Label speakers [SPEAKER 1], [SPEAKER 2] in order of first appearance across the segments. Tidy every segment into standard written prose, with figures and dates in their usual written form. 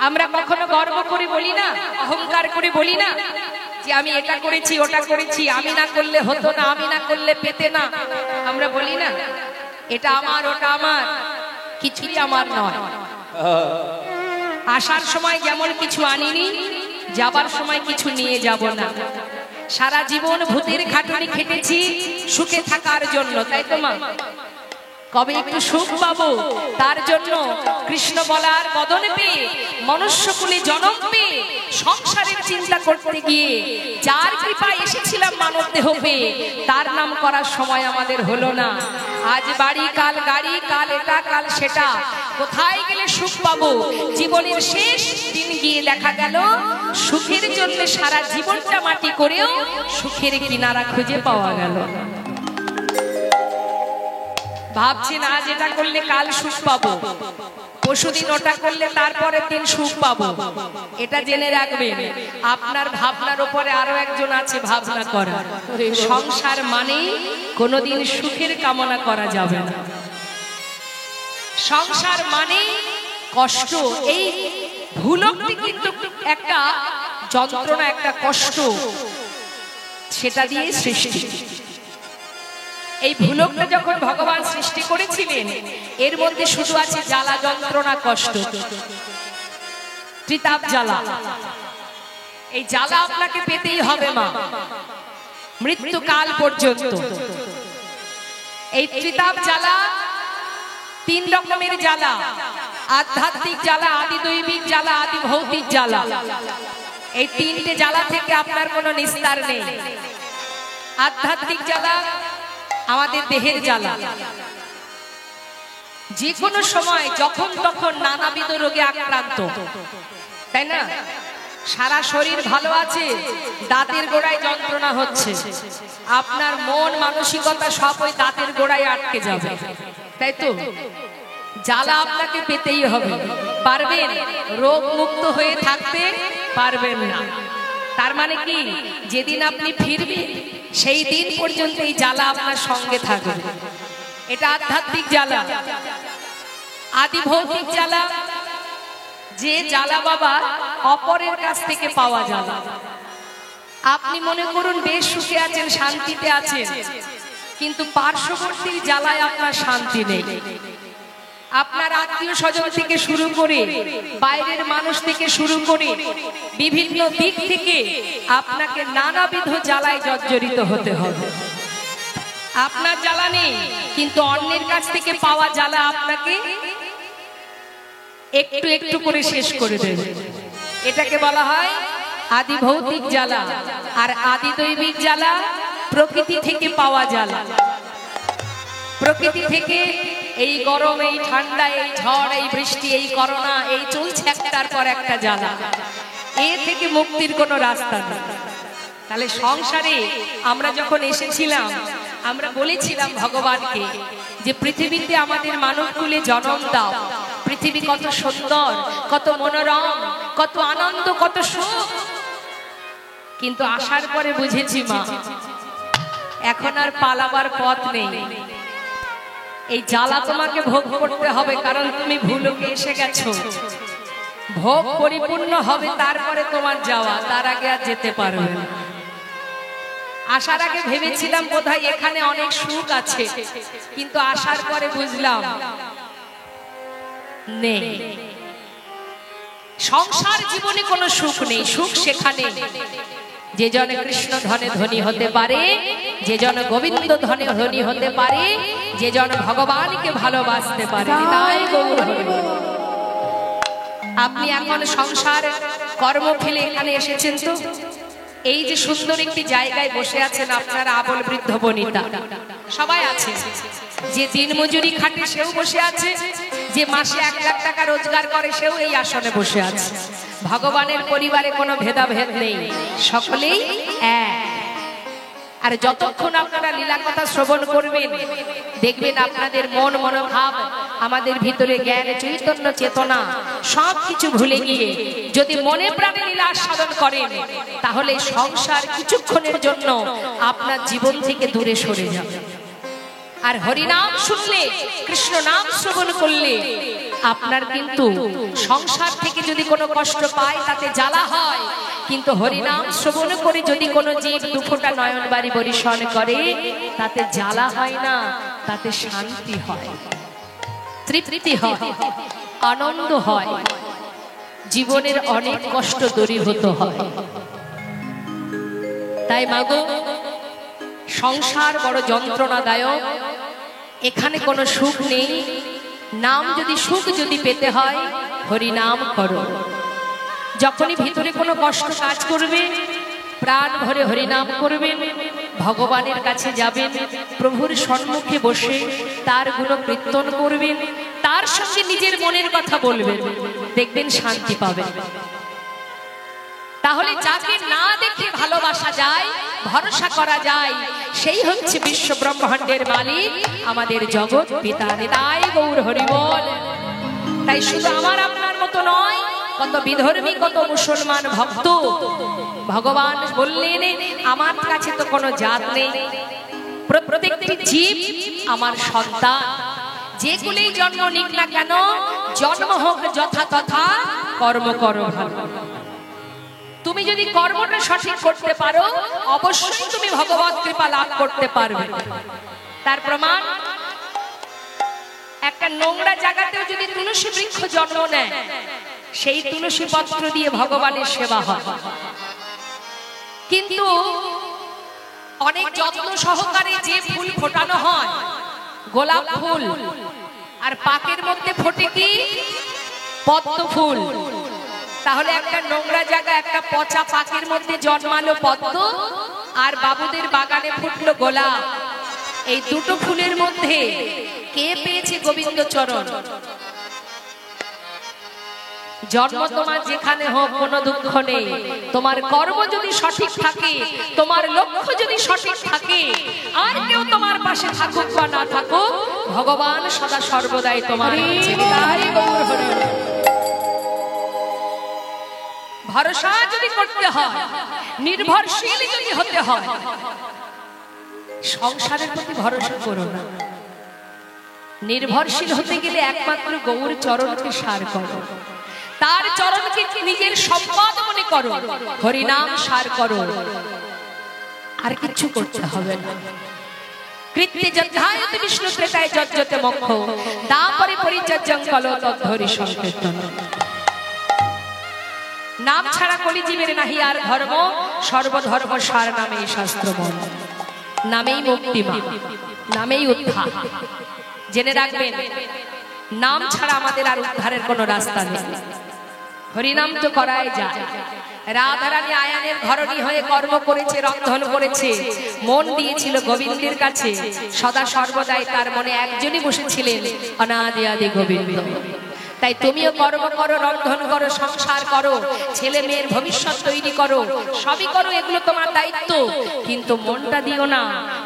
[SPEAKER 1] আমরা কখনো গর্ব করে বলি না, অহংকার করে বলি না যে আমি এটা করেছি ওটা করেছি, আমি না করলে হতো না, আমি না করলে পেতে না। আমরা বলি না এটা আমার ওটা আমার, কিছুই আমার নয়। আসার সময় যেমন কিছু আনিনি, যাবার সময় কিছু নিয়ে যাব না। সারা জীবন ভূতের খাটুনি খেটেছি সুখে থাকার জন্য, তাই তো মা? কবে একটু সুখ পাবো তার জন্য কৃষ্ণ বলার বদন পেয়ে, মনুষ্যকুলে জন্ম পেয়ে, সংসারের চিন্তা করতে গিয়ে যার কৃপায় এসেছিলাম মানব দেহ পেয়ে, তার নাম করার সময় আমাদের হলো না। আজ বাড়ি, কাল গাড়ি, কাল এটা কাল সেটা, কোথায় গেলে সুখ পাবো? জীবনের শেষ দিন গিয়ে দেখা গেল সুখের জন্য সারা জীবনটা মাটি করেও সুখের কিনারা খুঁজে পাওয়া গেল। ভাবছেন আজ এটা করলে কাল সুখ পাবো, পরশুদিন ওটা করলে তারপরের দিন সুখ পাবো। এটা জেনে রাখবেন, আপনার ভাবনার উপরে আরো একজন আছে ভাবনা করা। সংসার মানেই কোনোদিন সুখের কামনা করা যাবে না। সংসার মানেই কষ্ট। এই ভুলকটি কিন্তু একটা যন্ত্রণা, একটা কষ্ট, সেটা দিয়ে সৃষ্টি। এই ভুলকটা যখন ভগবান সৃষ্টি করেছিলেন, এর মধ্যে শুধু আছে জ্বালা, যন্ত্রণা, কষ্ট, ত্রিতাপ জ্বালা। এই জ্বালা আপনাকে পেতেই হবে মা, মৃত্যুকাল পর্যন্ত। এই ত্রিতাপ জ্বালা তিন রকমের জ্বালা: আধ্যাত্মিক জ্বালা, আদি দৈবিক জ্বালা, আদি ভৌতিক জ্বালা। এই তিনটে জ্বালা থেকে আপনার কোনো নিস্তার নেই। আধ্যাত্মিক জ্বালা আমাদের দেহের জ্বালা। যে কোনো সময় যখন তখন নানাবিধ রোগে আক্রান্ত, তাই না? সারা শরীর ভালো আছে, দাঁতের গোড়ায় যন্ত্রণা হচ্ছে, আপনার মন মানসিকতা সব ওই দাঁতের গোড়ায় আটকে যাবে, তাই তো? জ্বালা আপনাকে পেতেই হবে। পারবেন রোগ মুক্ত হয়ে থাকতে? পারবেন না। তার মানে কি, যেদিন আপনি ফিরবেন সেই দিন পর্যন্ত এই জ্বালা আপনার সঙ্গে থাকবে। এটা আধ্যাত্মিক জ্বালা। আদি ভৌতিক জ্বালা, যে জ্বালা বাবা অপরের কাছ থেকে পাওয়া জ্বালা। আপনি মনে করুন বেশ সুখে আছেন, শান্তিতে আছেন, কিন্তু পার্শ্ববর্তীর জ্বালায় আপনার শান্তি নেই। আপনার আত্মীয় স্বজন থেকে শুরু করে, বাইরের মানুষ থেকে শুরু করে, বিভিন্ন দিক থেকে আপনাকে নানাবিধ জ্বালায় জর্জরিত হতে হবে। আপনার জ্বালা নেই, কিন্তু অন্যের কাছ থেকে পাওয়া জ্বালা আপনাকে একটু একটু করে শেষ করে দেবে। এটাকে বলা হয় আদি ভৌতিক জ্বালা। আর আদি দৈবিক জ্বালা প্রকৃতি থেকে পাওয়া জ্বালা। প্রকৃতি থেকে এই গরম, এই ঠান্ডা, এই ঝড়, এই বৃষ্টি, এই করোনা, এই চলছে একটার পর একটা জ্বালা। এ থেকে মুক্তির কোনো রাস্তা নেই। তাহলে সংসারে আমরা যখন এসেছিলাম, আমরা বলেছিলাম ভগবানকে যে পৃথিবীতে আমাদের মানবকুলে জন্ম দাও। পৃথিবী কত সুন্দর, কত মনোরম, কত আনন্দ, কত সুখ। কিন্তু আসার পরে বুঝেছি মা, এখন আর পালাবার পথ নেই। এই জ্বালা তোমাকে ভোগ করতে হবে, কারণ তুমি ভুলকে এসে গেছো। ভোগ পরিপূর্ণ হবে তারপরে তোমার যাওয়া, তার আগে আর যেতে পারবে না। আসার আগে ভেবেছিলাম বোধহয় এখানে অনেক সুখ আছে, কিন্তু আসার পরে বুঝলাম নেই। সংসার জীবনে কোনো সুখ নেই। সুখ সেখানে যে জন কৃষ্ণ ধনে ধনী হতে পারে, যে জন গোবিন্দ ধনে ধনী হতে পারে, যে জন ভগবানকে ভালোবাসতে পারে। তাই গৌর হরি। আপনি এখন সংসার কর্ম ফেলে এখানে এসেছেন, তো এই যে সুন্দর একটি জায়গায় বসে আছেন আপনারা, আবল বৃদ্ধ বনিতা সবাই আছে। যে দিন মজুরি খাটে সেও বসে আছে, যে মাসে 1 লাখ টাকা রোজগার করে সেও এই আসনে বসে আছে। ভগবানের পরিবারে কোনো ভেদাভেদ নেই, সকলেই এক। আর যতক্ষণ আপনারা লীলা কথা শ্রবণ করবেন, দেখবেন আপনাদের মন মনোভাব, আমাদের ভিতরে জ্ঞান চৈতন্য চেতনা সবকিছু ভুলে গিয়ে যদি মনে প্রাণে লীলা আস্বাদন করেন, তাহলে সংসার কিছুক্ষণের জন্য আপনার জীবন থেকে দূরে সরে যাবে। আর হরিনাম শুনলে, কৃষ্ণ নাম শ্রবণ করলে আপনার কিন্তু সংসার থেকে যদি কোনো কষ্ট পায় তাতে জ্বালা হয়, কিন্তু হরিনাম শ্রবণ করে যদি কোনো জীব দুফোঁটা নয়ন বাড়ি বরিশন করে তাতে জ্বালা হয় না, তাতে শান্তি হয়, তৃপ্তি হয়, আনন্দ হয়, জীবনের অনেক কষ্ট দূরীভূত হয়। তাই মাগো, সংসার বড় যন্ত্রণাদায়ক, এখানে কোনো সুখ নেই। নাম যদি সুখ যদি পেতে হয়, হরিনাম করো। যখনই ভিতরে কোনো কষ্ট কাজ করবে, প্রাণ ভরে হরিনাম করবেন, ভগবানের কাছে যাবেন, প্রভুর সম্মুখে বসে তার গুণকীর্তন করবেন, তার সঙ্গে নিজের মনের কথা বলবেন, দেখবেন শান্তি পাবেন। তাহলে যাকে না দেখে ভালোবাসা যায়, ভরসা করা যায়, সেই হচ্ছে বিশ্ব ব্রহ্মাণ্ডের মালিক, আমাদের জগৎ পিতা। নিতাই গৌর হরি বল। তাই শুধু আমার আপনার মতো নয়, কত বিধর্মী, কত মুসলমান ভক্ত ভগবান বললেন, আমার কাছে তো কোনো জাত নেই, প্রত্যেকটি জীব আমার সন্তান, যে কুলেই জন্ম নিক না কেন, জন্ম হোক যথা তথা, কর্ম করো ভালো। তুমি যদি কর্মটা সঠিক করতে পারো, অবশ্যই তুমি ভগবত কৃপা লাভ করতে পারবে। তার প্রমাণ, একটা নোংরা জায়গাতেও যদি তুলসী বৃক্ষ জন্ম নেয়, সেই তুলসী পত্র দিয়ে ভগবানের সেবা হয়। কিন্তু অনেক যত্ন সহকারে যে ফুল ফোটানো হয়, গোলাপ ফুল, আর পাকের মধ্যে ফোটে কি পদ্ম ফুল। তাহলে একটা নোংরা জায়গা, একটা পচা পাকের মধ্যে জন্মালো পদ্ম, আর বাবুদের বাগানে ফুটলো গোলাপ। এই দুটো ফুলের মধ্যে কে পেয়েছে গোবিন্দ চরণ? জন্ম তোমার যেখানে হোক কোনো দুঃখ নেই, তোমার কর্ম যদি সঠিক থাকে, তোমার লক্ষ্য যদি সঠিক থাকে, আর কেউ তোমার পাশে থাকুক বা না থাকুক, ভগবান সদা সর্বদাই তোমার কাছে। ভরসা যদি করতে হয়, নির্ভরশীল যদি হতে হয়, সংসারের প্রতি ভরসা করো না। নির্ভরশীল হতে গেলে একমাত্র গৌর চরণকে সার করো, তার চরণকে নিজের সম্পদ মনে করো, হরিনাম সার করো, আর কিছু করতে হবে না। কৃত্যে যজ্ঞায়তে বিষ্ণু ত্রেতায় যজ্জতে মোক্ষ, দাপরে পরিচর্যং কলো তদ্ধরি সংকীর্তন। নাম ছাড়া কলিজীবের নাহি আর ধর্ম, সর্বধর্ম সার নামেই শাস্ত্র মন। নামেই মুক্তি, নামেই উদ্ধার। জেনে রাখবেন, নাম ছাড়া আমাদের আর উদ্ধারের কোনো রাস্তা নেই। হরিনাম তো করাই যায়। রাধারানী আয়ানের ধরণী হয়ে কর্ম করেছে, রন্ধন করেছে, মন দিয়েছিল গোবিন্দের কাছে। সদা সর্বদাই তার মনে একজনই বসেছিলেন, অনাদি আদি গোবিন্দ। তাই তুমিও কর্ম করো, রন্ধন করো, সংসার করো, ছেলে মেয়ের ভবিষ্যৎ তৈরি করো, সবই করো, এগুলো তোমার দায়িত্ব। কিন্তু মনটা দিও না।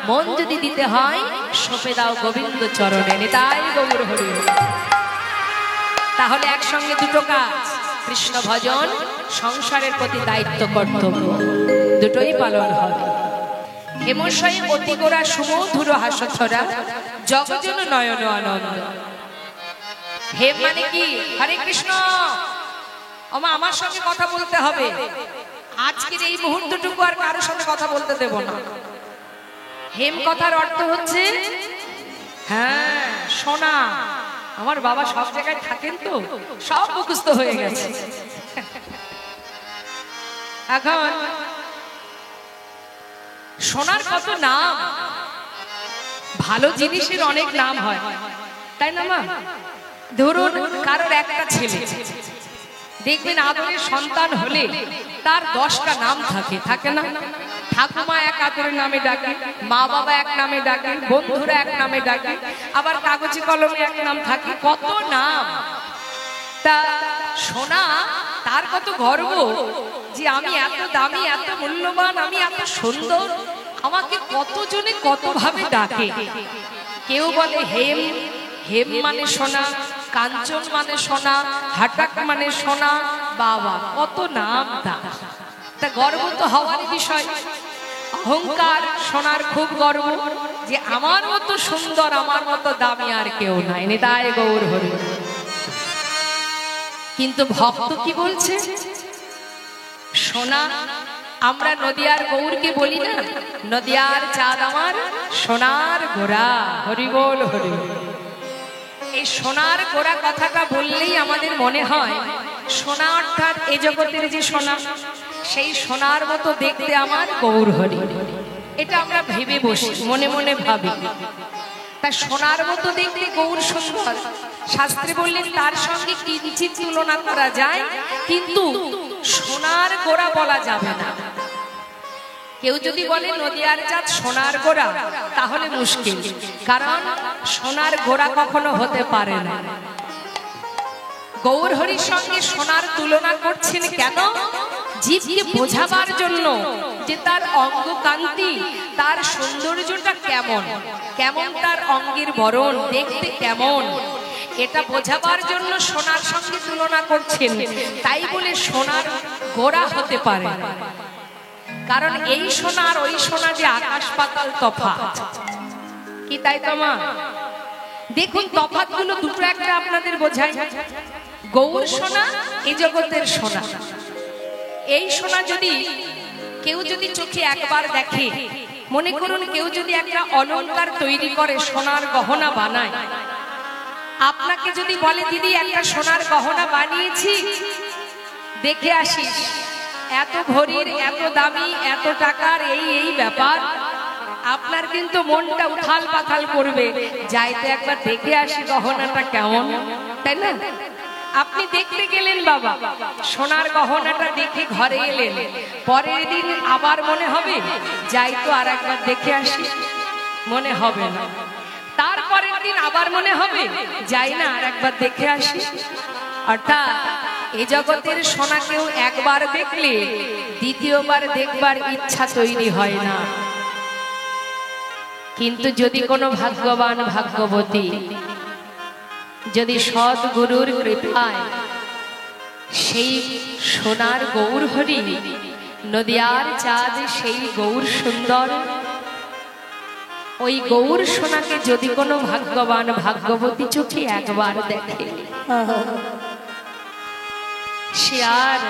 [SPEAKER 1] মন যদি দিতে হয়, সঁপে দাও গোবিন্দ চরণে। নিতাই গৌর হরি। তাহলে একসঙ্গে দুটো কাজ, কৃষ্ণ ভজন, সংসারের প্রতি দায়িত্ব, কর্তব্য, দুটোই পালন হবে। হেমশয়ে অতি গোরা সুমধুর হাসছরা, জগজন নয়ন আনন্দ। হেম মানে কি? হরে কৃষ্ণ। আমার সঙ্গে কথা বলতে হবে। আজকের এই মুহূর্তটুকু আর কারোর সঙ্গে কথা বলতে দেব না। হেম কথার অর্থ হচ্ছে, হ্যাঁ সোনা। আমার বাবা সব জায়গায় থাকেন তো, সব মুখস্থ হয়ে গেছে। এখন সোনার কত নাম, ভালো জিনিসের অনেক নাম হয়, তাই না মা? ধরুন কারোর একটা ছেলে, দেখবেন আদরের সন্তান হলে তার 10টা নাম থাকে, থাকে না? ঠাকুমা এক আদরের নামে ডাকে, মা বাবা এক নামে ডাকে, বন্ধুরা এক নামে ডাকে, আবার কাগজে কলমে এক নাম থাকে, কত নাম। তা সোনা, তার কত গর্ব যে আমি এত দামি, এত মূল্যবান, আমি এত সুন্দর, আমাকে কতজনে কত ভাবে ডাকে। কেউ বলে হেম, হেম মানে সোনা, কাঞ্চন মানে সোনা, হাটাক মানে সোনা, বাবা কত নাম তার। তা গর্ব তো হওয়ারই বিষয়। অহংকার, সোনার খুব গর্ব যে আমার মতো সুন্দর, আমার মতো দামি আর কেউ নাই। নিতাই গৌর হরি। কিন্তু ভক্ত কি বলছে? সোনা, আমরা নদিয়ার গৌরকে বলি না, নদিয়ার চাঁদ আমার সোনার গোড়া। হরি বল, হরি বল। এই সোনার গোড়া কথাটা বললেই আমাদের মনে হয় সোনা অর্থাৎ এ জগতের যে সোনা, সেই সোনার মতো দেখতে আমার গৌর হরি। এটা আমরা ভেবে বসি, মনে মনে ভাবি। তা সোনার মতো দেখতে গৌর সুন্দর, শাস্ত্রে বললেন তার সঙ্গে কিঞ্চিত তুলনা করা যায়, কিন্তু সোনার গোড়া বলা যাবে না। কেউ যদি বলে নদিয়ার চাঁদ সোনার গোড়া, তাহলে মুশকিল, কারণ সোনার গোড়া কখনো হতে পারে না। গৌর হরির সঙ্গে সোনার তুলনা করছেন কেন? জীবকে বোঝাবার জন্য যে তার অঙ্গ কান্তি, তার সৌন্দর্যটা কেমন, কেমন তার অঙ্গের বরণ, দেখতে কেমন, এটা বোঝাবার জন্য সোনার সঙ্গে তুলনা করছেন। তাই বলে সোনার গোড়া হতে পারে না, কারণ এই সোনা আর ওই সোনা যে আকাশ পাতাল তফাৎ। কি তাই তো মা? দেখুন তফাৎ গুলো দুটো একটা আপনাদের বোঝায়। গৌর সোনা এই জগতের সোনা, এই সোনা যদি কেউ যদি চোখে একবার দেখে, মনে করুন কেউ যদি একটা অলংকার তৈরি করে, সোনার গহনা বানায়, আপনাকে যদি বলে দিদি একটা সোনার গহনা বানিয়েছি, দেখে আসিস, এত ভরির, এত দামি, এত টাকার, এই ব্যাপার, আপনার কিন্তু মনটা উথাল পাথাল করবে, যাইতে একবার দেখে আসি গহনাটা কেমন, তাই না? আপনি দেখতে গেলেন বাবা, সোনার গহনাটা দেখে ঘরে এলেন, পরের দিন আবার মনে হবে যাই তো আর একবার দেখে আসি, মনে হবে না। তারপরের দিন আবার মনে হবে যাই না আর একবার দেখে আসি। অর্থাৎ এই জগতের সোনা কেউ একবার দেখলে দ্বিতীয়বার দেখবার ইচ্ছা তৈরি হয় না। কিন্তু যদি কোনো ভাগ্যবান ভাগ্যবতী যদি সদ্গুরুর কৃপায় সেই সোনার গৌর হরি, নদিয়ার চাঁদ সেই গৌর সুন্দর, ওই গৌর সোনাকে যদি কোনো ভাগ্যবান ভাগ্যবতী চোখে একবার দেখে, সে আর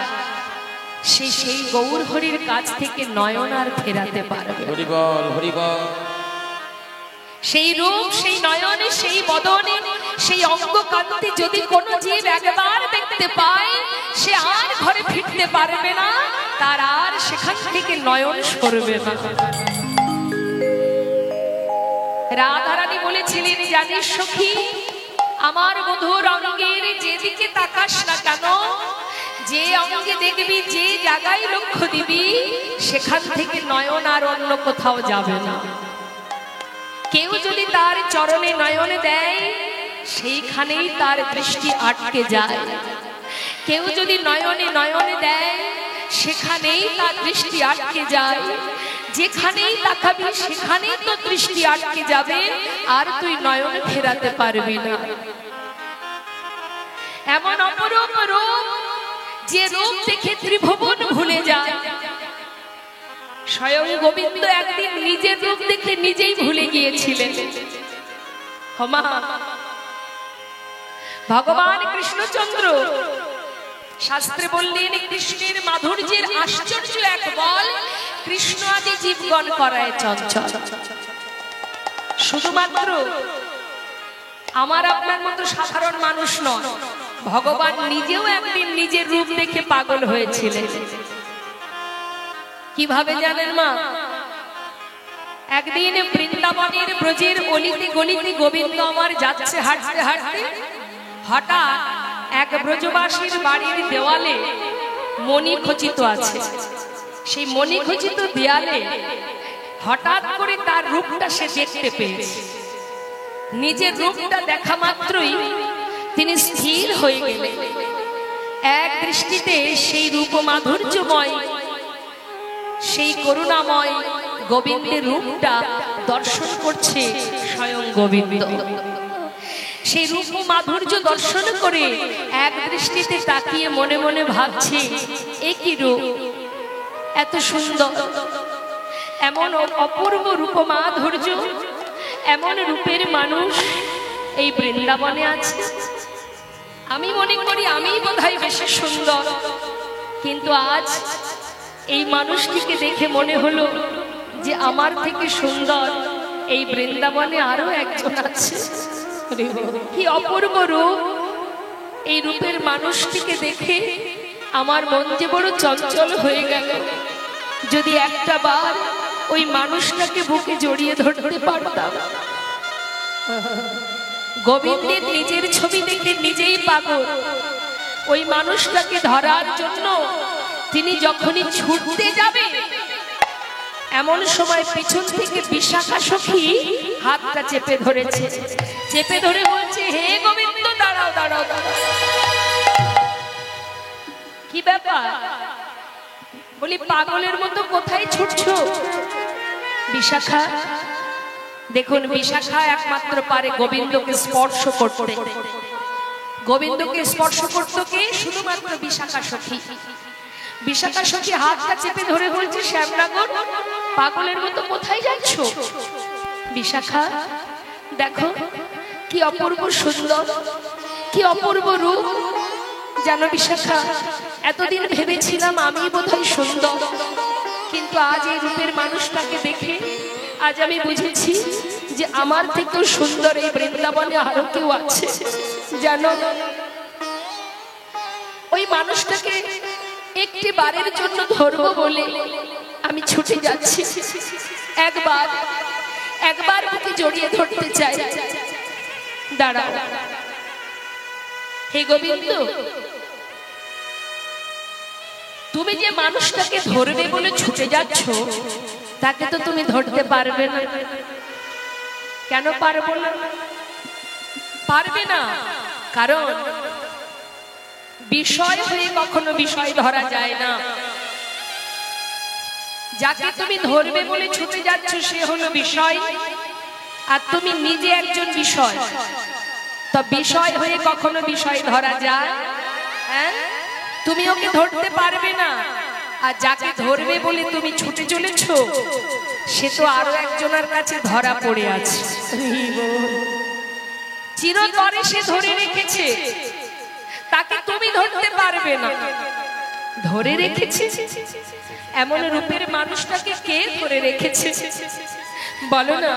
[SPEAKER 1] সেই গৌর হরির কাছ থেকে নয়ন আর ফেরাতে পারবে।
[SPEAKER 2] হরি বল, হরি বল।
[SPEAKER 1] সেই রূপ, সেই নয়নে, সেই বদনে, সেই অঙ্গ কান্তি যদি কোনো জীব একবার দেখতে পায়, সে আর ঘরে ফিরতে পারবে না, তার আর সেখান থেকে নয়ন সরবে না। রাধারানী বলেছিলেন, জানিস সখী, আমার মধুর অঙ্গের যেদিকে তাকাস না কেন, যে অঙ্গে দেখবি, যে জায়গায় লক্ষ্য দিবি, সেখান থেকে নয়ন আর অন্য কোথাও যাবে না। কেউ যদি তার চরণে নয়ন দেয়, সেইখানেই তার দৃষ্টি আটকে যায়। কেউ যদি নয়নে নয়নে দেয়, সেখানেই তার দৃষ্টি আটকে যায়। যেখানেই তাকাবি সেখানেই তো দৃষ্টি আটকে যাবে, আর তুই নয়ন ফেরাতে পারবি না। এমন অপরূপ রূপ, যে রূপ দেখে ত্রিভুবন ভুলে যায়। স্বয়ং গোবিন্দ একদিন নিজের রূপ দেখে নিজেই ভুলে গিয়েছিলেন। ভগবান কৃষ্ণচন্দ্র, শাস্ত্রে বললেন, কৃষ্ণের মাধুর্যের আশ্চর্য এক বল, কৃষ্ণ আদি জীবগণ করায় চঞ্চল। শুধুমাত্র আমার আপনার মতো সাধারণ মানুষ নয়, ভগবান নিজেও একদিন নিজের রূপ দেখে পাগল হয়েছিলেন। কিভাবে জানেন মা? একদিন বৃন্দাবনের ব্রজের অলিতে গলিতে গোবিন্দ আমার যাচ্ছে হাঁটতে হাঁটতে, হঠাৎ এক ব্রজবাসীর বাড়ির দেওয়ালে মণি খচিত আছে। সেই মণি খচিত দেয়ালে হঠাৎ করে তার রূপটা সে দেখতে পেয়েছে। নিজের রূপটা দেখা মাত্রই তিনি স্থির হয়ে গেলেন। এক দৃষ্টিতে সেই রূপ মাধুর্যময়, সেই করুণাময় গোবিন্দের রূপটা দর্শন করছে স্বয়ং গোবিন্দ। সেই রূপ মাধুর্য দর্শন করে এক দৃষ্টিতে তাকিয়ে মনে মনে ভাবছে, এ কি রূপ, এত সুন্দর, এমন অপূর্ব রূপ মাধুর্য, এমন রূপের মানুষ এই বৃন্দাবনে আছে। আমি মনে করি আমি বোধহয় বেশি সুন্দর, কিন্তু আজ এই মানুষটিকে দেখে মনে হলো যে আমার থেকে সুন্দর এই বৃন্দাবনে আরো একজন আছে। কি অপূর্ব রূপ! এই রূপের মানুষটিকে দেখে আমার মন যে বড় চঞ্চল হয়ে গেল। যদি একটা বার ওই মানুষটাকে বুকে জড়িয়ে ধরতে পারতাম। গোবিন্দের নিজের ছবি দেখে নিজেই পাগল। ওই মানুষটাকে ধরার জন্য তিনি যখনই ছুটতে যাবে, এমন সময় পিছন থেকে বিশাখা সখী হাতটা চেপে ধরেছে, চেপে ধরে বলছে, হে গোবিন্দ দাঁড়াও দাঁড়াও দাঁড়াও। কি ব্যাপার? বলি পাগলের মতো কোথায় ছুটছো? বিশাখা, দেখুন বিশাখা একমাত্র পারে গোবিন্দকে স্পর্শ করতে। গোবিন্দকে স্পর্শ করতে কে? শুধুমাত্র বিশাখা সখী। বিশাখা সখী হাতটা চেপে ধরে বলছে, শ্যামনগর পাগলের মতো কোথায় যাচ্ছ? বিশাখা দেখো কি অপূর্ব সুন্দর, কি অপূর্ব রূপ। জানো বিশাখা, এতদিন ভেবেছিলাম আমি বোধহয় সুন্দর, কিন্তু আজ এই রূপের মানুষটাকে দেখে আজ আমি বুঝেছি যে আমার থেকেও সুন্দর এই বৃন্দাবনে আরো কেউ আছে। জানো, ওই মানুষটাকে একটি বারের জন্য ধরবো বলে আমি ছুটে যাচ্ছি। একবার বুকে জড়িয়ে ধরতে চাই। দাঁড়াও। হে গোবিন্দ, তুমি যে মানুষটাকে ধরবে বলে ছুটে যাচ্ছ, তাকে তো তুমি ধরতে পারবে না। কেন পারবো না? পারবে না, কারণ বিষয় হয়ে কখনো বিষয় ধরা যায় না। যাকে তুমি ধরবে বলে ছুটে যাচ্ছ সে হলো বিষয়, আর তুমি নিজে একজন বিষয়। তো বিষয় হয়ে কখনো বিষয় ধরা যায়? হ্যাঁ, তুমি ওকে ধরতে পারবে না। আর যাকে ধরবে বলে তুমি ছুটে চলেছ, সে তো আরো একজনের কাছে ধরা পড়ে আছে। চিরতরে সে ধরে রেখেছে, তাকে তুমি ধরতে পারবে না। ধরে রেখেছে এমন রূপের মানুষটাকে কে ধরে রেখেছে? বলো না,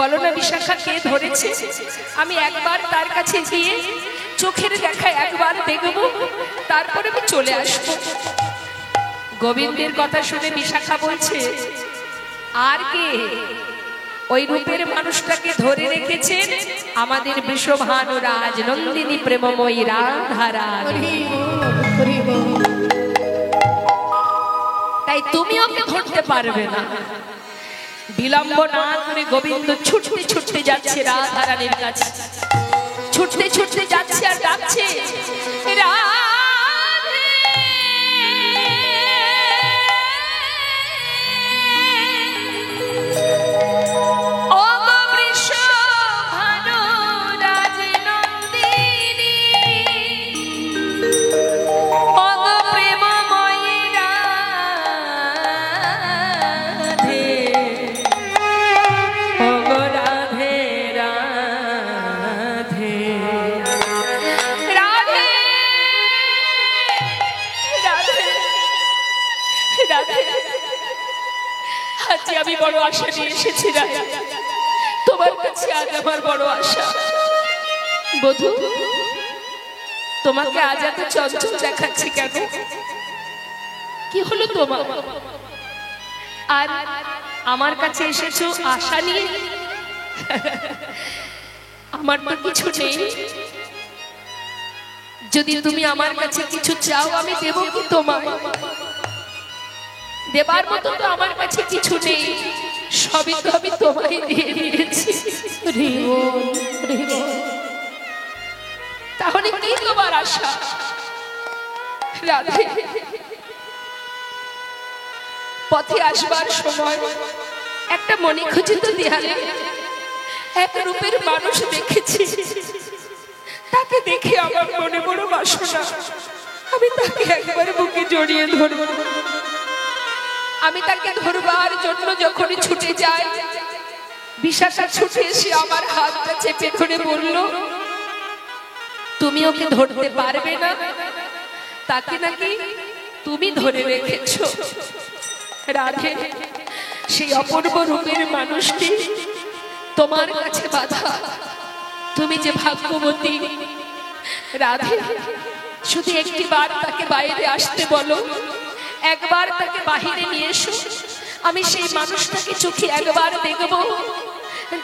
[SPEAKER 1] বলো না বিশাখা, কে ধরেছে? আমি একবার তার কাছে গিয়ে চোখের দেখা একবার দেখবো, তারপরে আমি চলে আসবো। গোবিন্দের কথা শুনে বিশাখা বলছে, আর কে? ওই রূপের মানুষটাকে ধরে রেখেছেন আমাদের বৃষভানু রাজ নন্দিনী প্রেমময়ী রাধা রানী। তাই তুমি ওকে ধরতে পারবে না। বিলম্ব না করে গোবিন্দ ছুটতে ছুটতে যাচ্ছে রাধা রানীর কাছে। ছুটতে ছুটতে যাচ্ছে আর ডাকছে, আমি বড় আশা নিয়ে এসেছি রাজা, তোমার কাছে আজ আমার বড় আশা। বধূ, তোমাকে আজ এত চঞ্চল দেখাচ্ছি কেন? কি হলো তোমার? আর আমার কাছে এসেছো আশা নিয়ে? আমার তো কিছু নেই। যদি তুমি আমার কাছে কিছু চাও আমি দেব কি তোমায়? দেবার মতো তো আমার কাছে কিছু নেই, সবই তো আমি তোমায় দিয়ে দিয়েছি। তাহলে কি তোমার আশা? রাধে, পথে আসবার সময় একটা মণিখচিত দেয়ালে এক রূপের মানুষ দেখেছি। তাকে দেখে আমার মনে বড় বাসনা, আমি তাকে একবার বুকে জড়িয়ে ধরব। আমি তাকে ধরবার জন্য যখনই ছুটে যাই, বিশাখা ছুটে এসে আমার হাতটা চেপে ধরে বলল, তুমি ওকে ধরতে পারবে না, তাকে নাকি তুমি ধরে রেখেছো। রাধে, সেই অপূর্ব রূপের মানুষটি তোমার কাছে বাধা। তুমি যে ভাগ্যবতী রাধে, শুধু একটি বার তাকে বাইরে আসতে বলো, একবার তাকে বাহিরে নিয়ে এসো। আমি সেই মানুষটাকে চোখে একবার দেখব,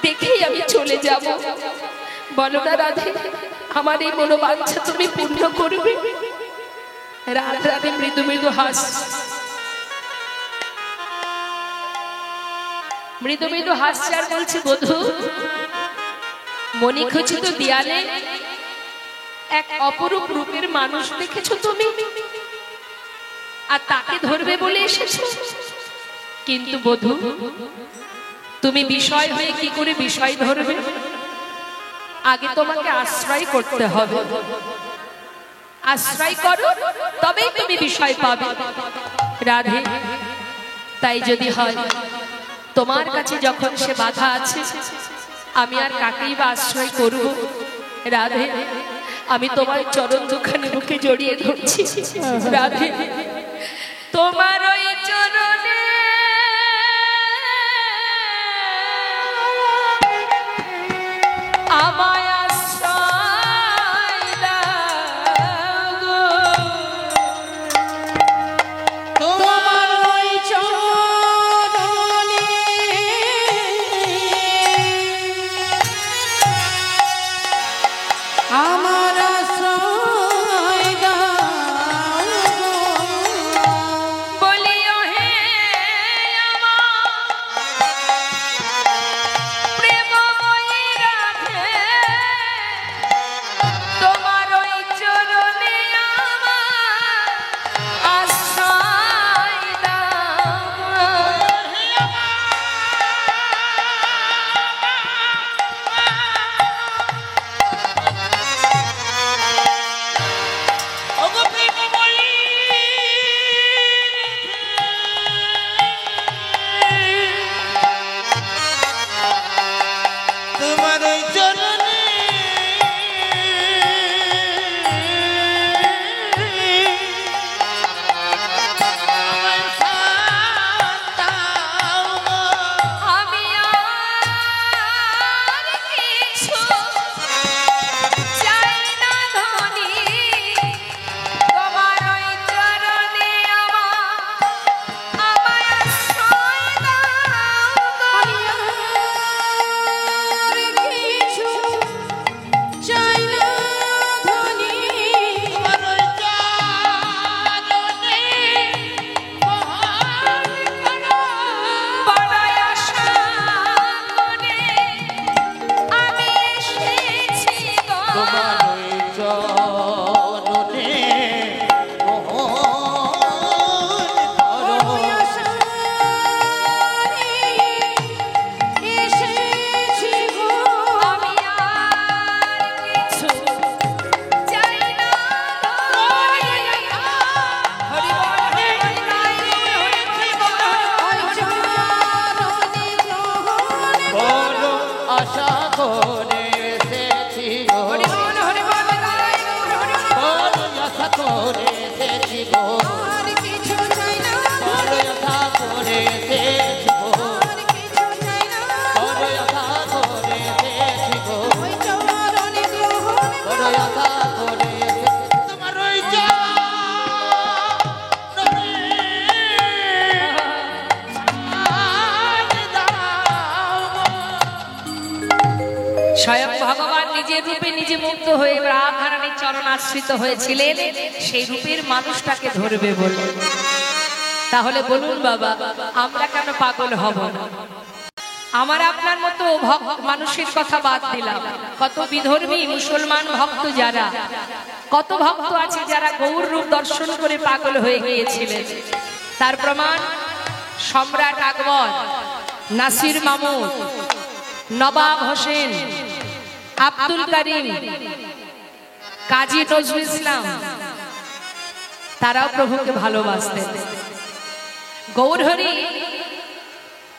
[SPEAKER 1] দেখেই আমি চলে যাব। বলো না রাধে, আমার এই মনোবাঞ্ছা তুমি পূর্ণ করবে? রাধে রাধে মৃদু মৃদু হাস, মৃদু মৃদু হাসছে আর বলছে, বধূ মণিখচিত দেয়ালে এক অপরূপ রূপের মানুষ দেখেছো তুমি, আর তাকে ধরবে বলে এসেছো। কিন্তু বধূ, তুমি বিষয় হয়ে কি করে বিষয় ধরবে? আগে তোমাকে আশ্রয় করতে হবে। আশ্রয় করো, তবেই তুমি বিষয় পাবে। রাধে, তাই যদি হয়, তোমার কাছে যখন সে বাধা আছে, আমি আর কাকেই বা আশ্রয় করব? রাধে, আমি তোমার চরণ দুখানে বুকে জড়িয়ে ধরছি। রাধে, তোমার ওই চরণে আমায় আশ্রয় দাও গো।
[SPEAKER 2] তোমার ওই চরণে আমার আশ্রয় দাও
[SPEAKER 1] বলিও হে আমার প্রেমময়ী রাধে, তোমার ওই চরণে আমার আশ্রয় দাও।
[SPEAKER 2] তোমার ওই চরণে
[SPEAKER 1] আমি আর কিছু চাই না ধনী, তোমার ওই চরণে আমায় আশ্রয় দাও গো।
[SPEAKER 2] কিছু চাই না ধনী, তোমার ওই চরণে মহান করো।
[SPEAKER 1] বড়ই আশা করে আমি এসেছি গো।
[SPEAKER 2] তোমার ওই চরণে বড়ই আশায় এসেছি গো।
[SPEAKER 1] আমি আর কিছু চাই না ধনী। হরি বল, হরি বল, হরি বল,
[SPEAKER 2] ওই চরণে গ্রহণ
[SPEAKER 3] বড় আশা করে এসেছি গো,
[SPEAKER 1] হরি বল, হরি বল,
[SPEAKER 3] বড় আশা করে এসেছি গো,
[SPEAKER 2] আর কিছু চাই না,
[SPEAKER 3] বড় আশা করে এসেছি গো,
[SPEAKER 2] আর কিছু চাই না,
[SPEAKER 3] বড় আশা করে এসেছি গো,
[SPEAKER 2] ওই চরণে গ্রহণ
[SPEAKER 3] বড় আশা করে এসেছি। তোমার ওই চরণে
[SPEAKER 1] স্বয়ং ভগবান নিজের রূপে নিজে মুক্ত হয়ে রাধারানীর চরণ আশ্রিত হয়েছিলেন, সেই রূপের মানুষটাকে ধরবে বলে। তাহলে বলুন বাবা, আমরা কেন পাগল হব না? আমার আপনার মতো মানুষের কথা বাদ দিলাম, কত বিধর্মী মুসলমান ভক্ত যারা, কত ভক্ত আছে যারা গৌর রূপ দর্শন করে পাগল হয়ে গিয়েছিলেন। তার প্রমাণ সম্রাট আকবর, নাসির মামুদ, নবাব হোসেন, আব্দুল করিম, কাজী নজরুল ইসলাম, তারাও প্রভুকে ভালোবাসতেন।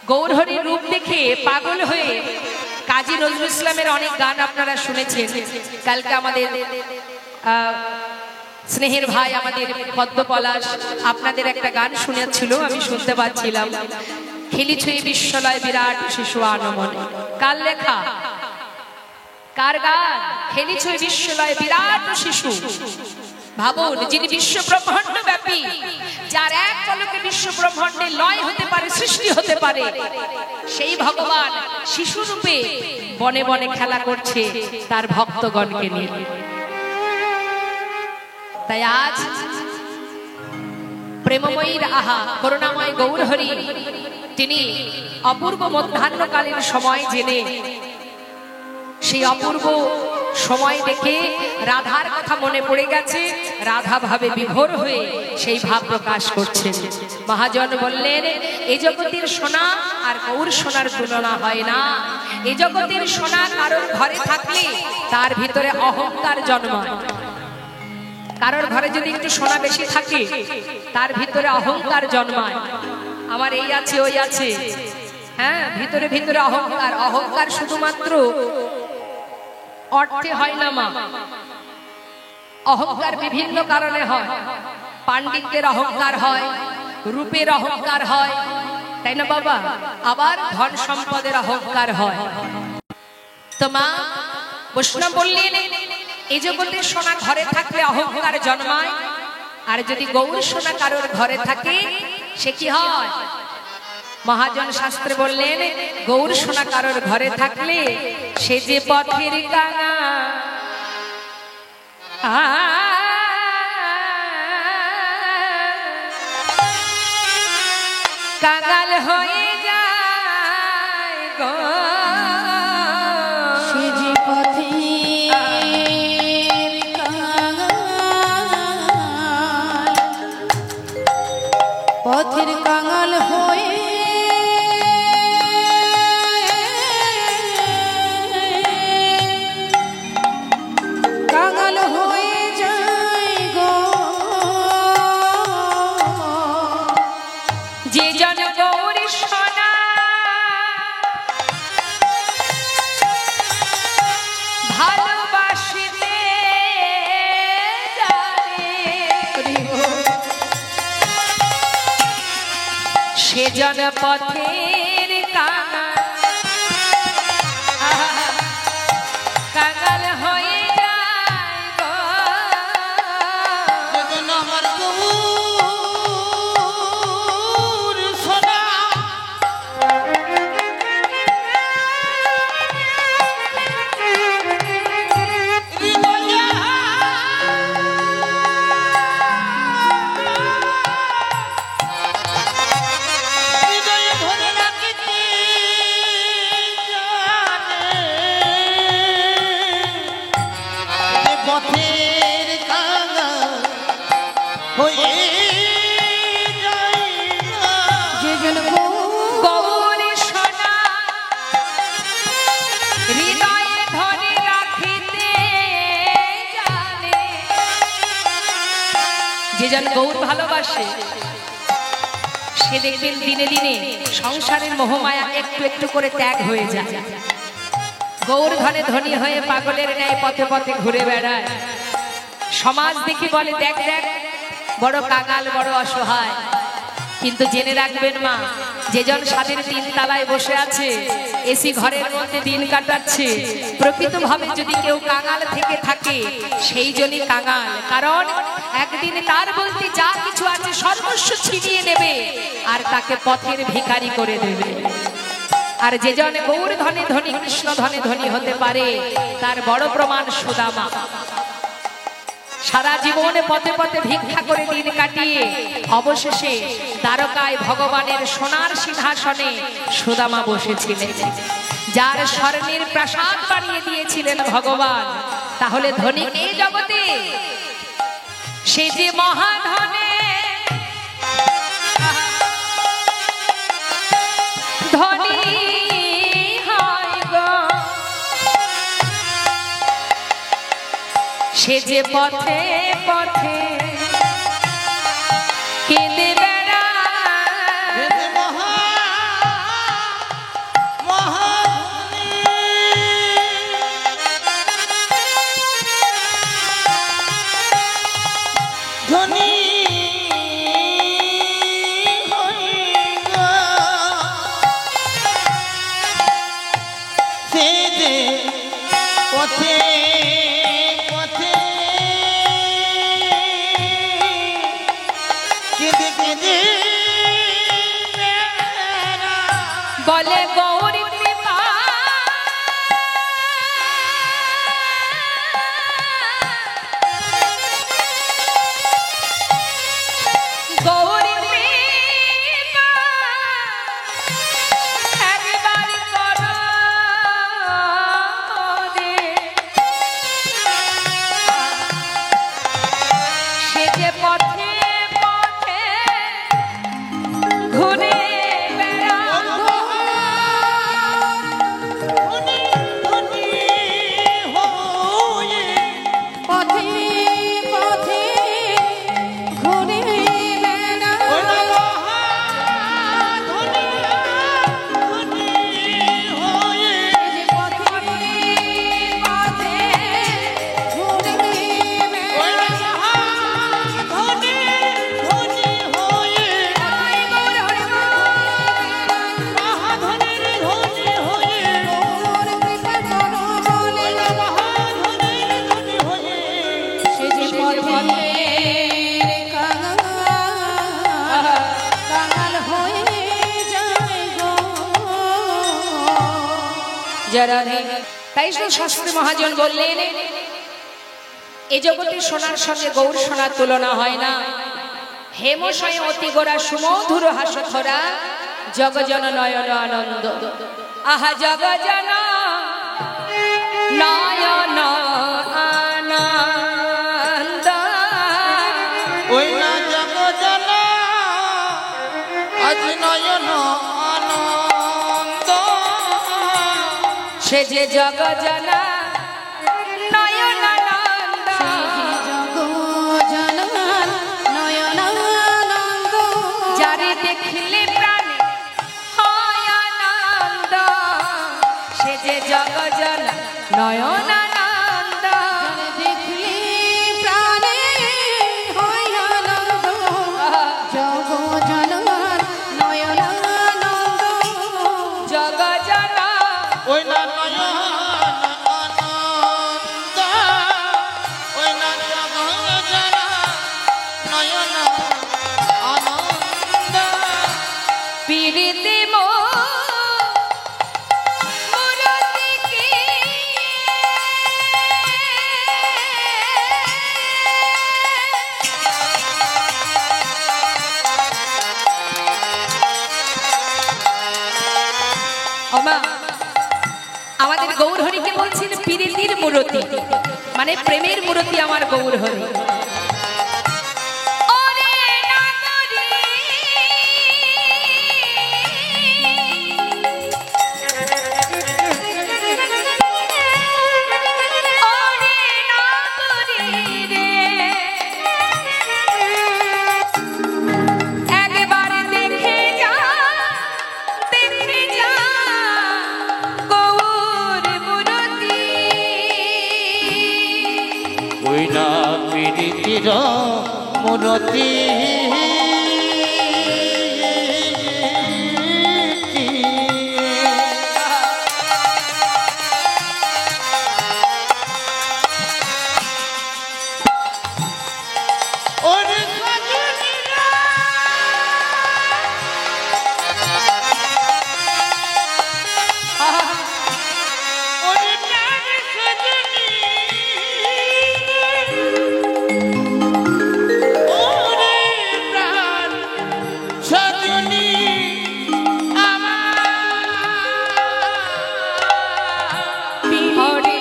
[SPEAKER 1] গৌরহরি রূপ দেখে পাগল হয়ে কাজী নজরুল ইসলামের অনেক গান আপনারা শুনেছেন। কালকে আমাদের স্নেহের ভাই আমাদের পদ্ম পলাশ আপনাদের একটা গান শুনেছিল, আমি শুনতে পাচ্ছিলাম। খেলিছে বিশ্বলয় বিরাট শিশু আনমনে। কার লেখা, কার গান? খেলিছে বিশ্বলয় বিরাট শিশু। ভাবুন, যিনি বিশ্ব ব্রহ্মাণ্ড ব্যাপী, যার এক পলকে বিশ্ব ব্রহ্মাণ্ডে লয় হতে পারে, সৃষ্টি হতে পারে, সেই ভগবান শিশু রূপে বনে বনে খেলা করছে তার ভক্তগণকে নিয়ে। তাই আজ প্রেমময়ীর আহা করুণাময় গৌরহরি তিনি অপূর্ব মধ্যাহ্নকালীন সময় জেনে সেই অপূর্ব সময় দেখে রাধার কথা মনে পড়ে গেছে, রাধা ভাবে বিভোর হয়ে সেই ভাব প্রকাশ করছেন। মহাজন বললেন, এই জগতের সোনা আর গৌর সোনার তুলনা হয় না। এই জগতের সোনা কারোর ঘরে থাকলে তার ভিতরে অহংকার জন্মায়। কারোর ঘরে যদি একটু সোনা বেশি থাকে তার ভিতরে অহংকার জন্মায়। আমার এই আছে ওই আছে, হ্যাঁ, ভিতরে ভিতরে অহংকার। অহংকার শুধুমাত্র অর্থে হয় না মা, অহংকার বিভিন্ন কারণে হয়। পাণ্ডিত্যের অহংকার হয়, রূপের অহংকার হয়, তাই না বাবা? আবার ধন সম্পদের অহংকার হয়। তো মা বৈষ্ণব বললেন, এই জগতের সোনা ঘরে থাকলে অহংকার জন্মায়, আর যদি গৌর সোনা কারোর ঘরে থাকে সে কি হয়? মহাজন শাস্ত্রে বললেন, গৌর সোনা কারোর ঘরে থাকলে সে যে পথের কাঙাল হয়ে যায় গো।
[SPEAKER 2] সে যে পথের কাঙাল, পথের কাঙাল হয়ে কাঙাল হয়ে যায় গো।
[SPEAKER 1] যে জন গৌর সোনা ভালোবাসিতে জানে, সে জন পথের কাঙাল হয়ে যায় গো।
[SPEAKER 3] যেদিন আমার গৌর সোনা হৃদয়ে হৃদয়ে ধরে রাখিতে জানে, যে পথের কাঙাল হয়ে যায় না।
[SPEAKER 2] যে জন
[SPEAKER 1] গৌর সোনা হৃদয়ে ধরে রাখিতে জানে, যে জন গৌর ভালোবাসে সে দেখবেন দিনে দিনে সংসারের মোহমায়া একটু একটু করে ত্যাগ হয়ে যায়। গৌর ধনে ধনী হয়ে পাগলের ন্যায় পথে পথে ঘুরে বেড়ায়। সমাজ দেখি বলে, দেখ দেখ বড় কাঙাল, বড় অসহায়। কিন্তু জেনে রাখবেন মা, যেজন স্বাদের 3 তলায় বসে আছে, এসি ঘরের মধ্যে দিন কাটাচ্ছে, প্রকৃতভাবে যদি কেউ কাঙাল থেকে থাকে সেই জনই কাঙাল। কারণ একদিন তার বলতে যা কিছু আছে সর্বস্ব ছিনিয়ে নেবে আর তাকে পথের ভিখারি করে দেবে। আর যেজন গৌর ধনে ধনী, কৃষ্ণ ধনে ধনী হতে পারে, তার বড় প্রমাণ সুদামা। সারা জীবনে পথে পথে ভিক্ষা করে দিন কাটিয়ে অবশেষে দ্বারকায় ভগবানের সোনার সিংহাসনে সুদামা বসেছিলেন, যার স্বর্ণের প্রাসাদ বানিয়ে দিয়েছিলেন ভগবান। তাহলে ধনী কে জগতে? সে যে মহাধনে ধনী হয় গো, সে যে পথে পথে কেঁদে বেড়ায়।
[SPEAKER 3] মহাধনী সেজে
[SPEAKER 1] বলে গৌরী কৃপা গৌরী কৃপা একবার করো রে সে যে পথে পথে ঘুরে
[SPEAKER 2] পথে পথে ঘুরে যে পথে পথে ঘুরে
[SPEAKER 1] যারা তাই শাস্ত্রী মহাজন বললেন এই জগতে সোনার সঙ্গে গৌর সোনার তুলনা হয় না। হেমশয় অতি গোরা সুমধুর হাসথরা জগজন নয়ন আনন্দ আহা জগজন নয়ন আনন্দ
[SPEAKER 3] ওই না জগজন আজ নয়ন আনন্দ
[SPEAKER 1] সে যে জগজন নয়ন আনন্দ যারে দেখলে প্রাণে হয় আনন্দ সে যে জগজন নয়ন আনন্দ জগজন
[SPEAKER 3] ওই না নয়ন আনন্দ ওই না জগজন নয়ন আনন্দ
[SPEAKER 1] পীড়িতে মূরতি কি ওমা আমাদের গৌর হরিকে বলছেন পীড়িতির মূরতি মানে প্রেমের মূরতি আমার গৌর হরি ওরে নাগরী ওরে নাগরী রে একবার দেখে যা গৌর মূরতি
[SPEAKER 3] ওই না পীড়িতির মূরতি ওরে সজনীরা ওরে প্রাণ সজনী ওরে প্রাণ সজনী
[SPEAKER 1] হরি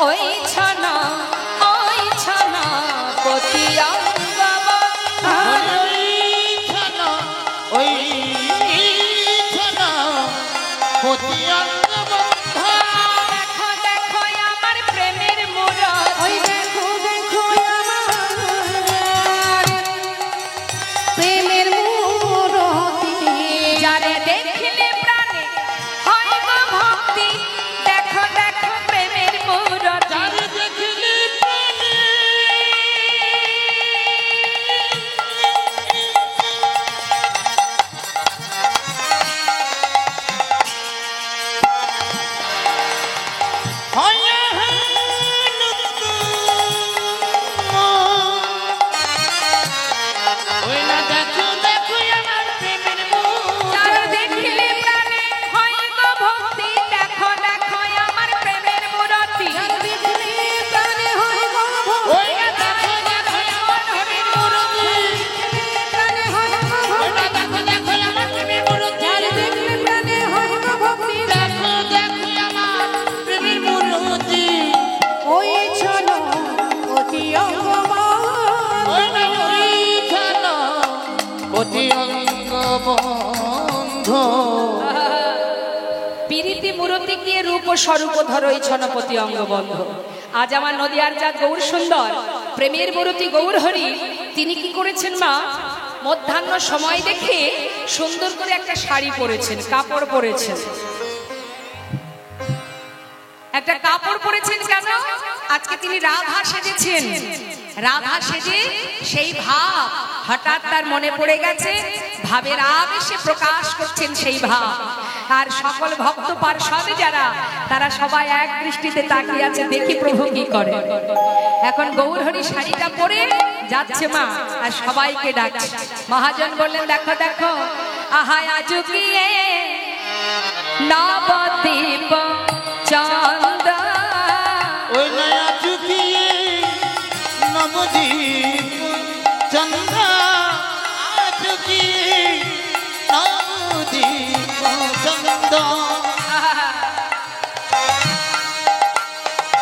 [SPEAKER 1] ওই ছানা পতি
[SPEAKER 3] ওই ছানা পতি
[SPEAKER 1] দেখো দেখো আমার প্রেমের মূরতি
[SPEAKER 2] প্রেমের মূরতি
[SPEAKER 1] যারে দেখলে প্রাণে হয় গো ভক্তি দেখো দেখো প্রেমের মূরতি
[SPEAKER 3] দেখিলে বন্ধ
[SPEAKER 1] পিরিতি মূরতি গিয়ে রূপ স্বরূপ ধরো এই ছনপতি অঙ্গবন্ধ। আজ আমার নদিয়ার জাত গৌর সুন্দর প্রেমের মূরতি গৌর হরি তিনি কি করেছেন মা, মধ্যাহ্ন সময় দেখে সুন্দর করে একটা শাড়ি পরেছেন, কাপড় পরেছেন, একটা কাপড় পরেছেন। কেন? আজকে তিনি রাধা সেজেছেন। রাধা সেজে সেই ভাব হঠাৎ তার মনে পড়ে গেছে, ভাবের আবেশে প্রকাশ করছেন সেই ভাব। আর সকল ভক্ত পার্ষদ যারা, তারা সবাই এক দৃষ্টিতে তাকিয়ে আছে, দেখি প্রভু কি করে। এখন গৌরহরি শাড়িটা পরে যাচ্ছে মা, আর সবাইকে ডাকছে। মহাজন বললেন, দেখো দেখো আহা আজুকিয়ে নবদ্বীপ চন্দ,
[SPEAKER 3] ওই নয়া চুকিয়ে নবদ্বীপ চন্দ্রা চুকিয়ে নবদ্বীপ চন্দ্র।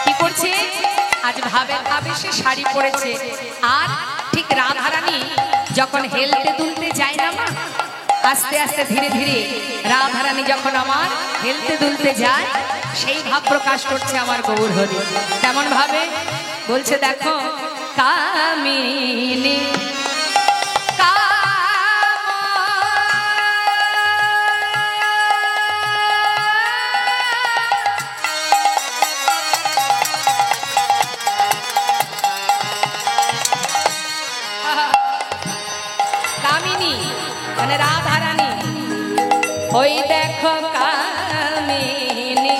[SPEAKER 1] কি করছে? আজ ভাবের আবেশে শাড়ি পরেছে। আর ঠিক রাধারানী যখন হেলতে দুলতে যায় না মা, আস্তে আস্তে ধীরে ধীরে রাধারানী যখন আমার হেলতে দুলতে যায়, সেই ভাব প্রকাশ করছে আমার গৌরহরি। তেমন ভাবে বলছে, দেখো কামিনী কামিনী মানে রাধারানী, ওই দেখো কামিনী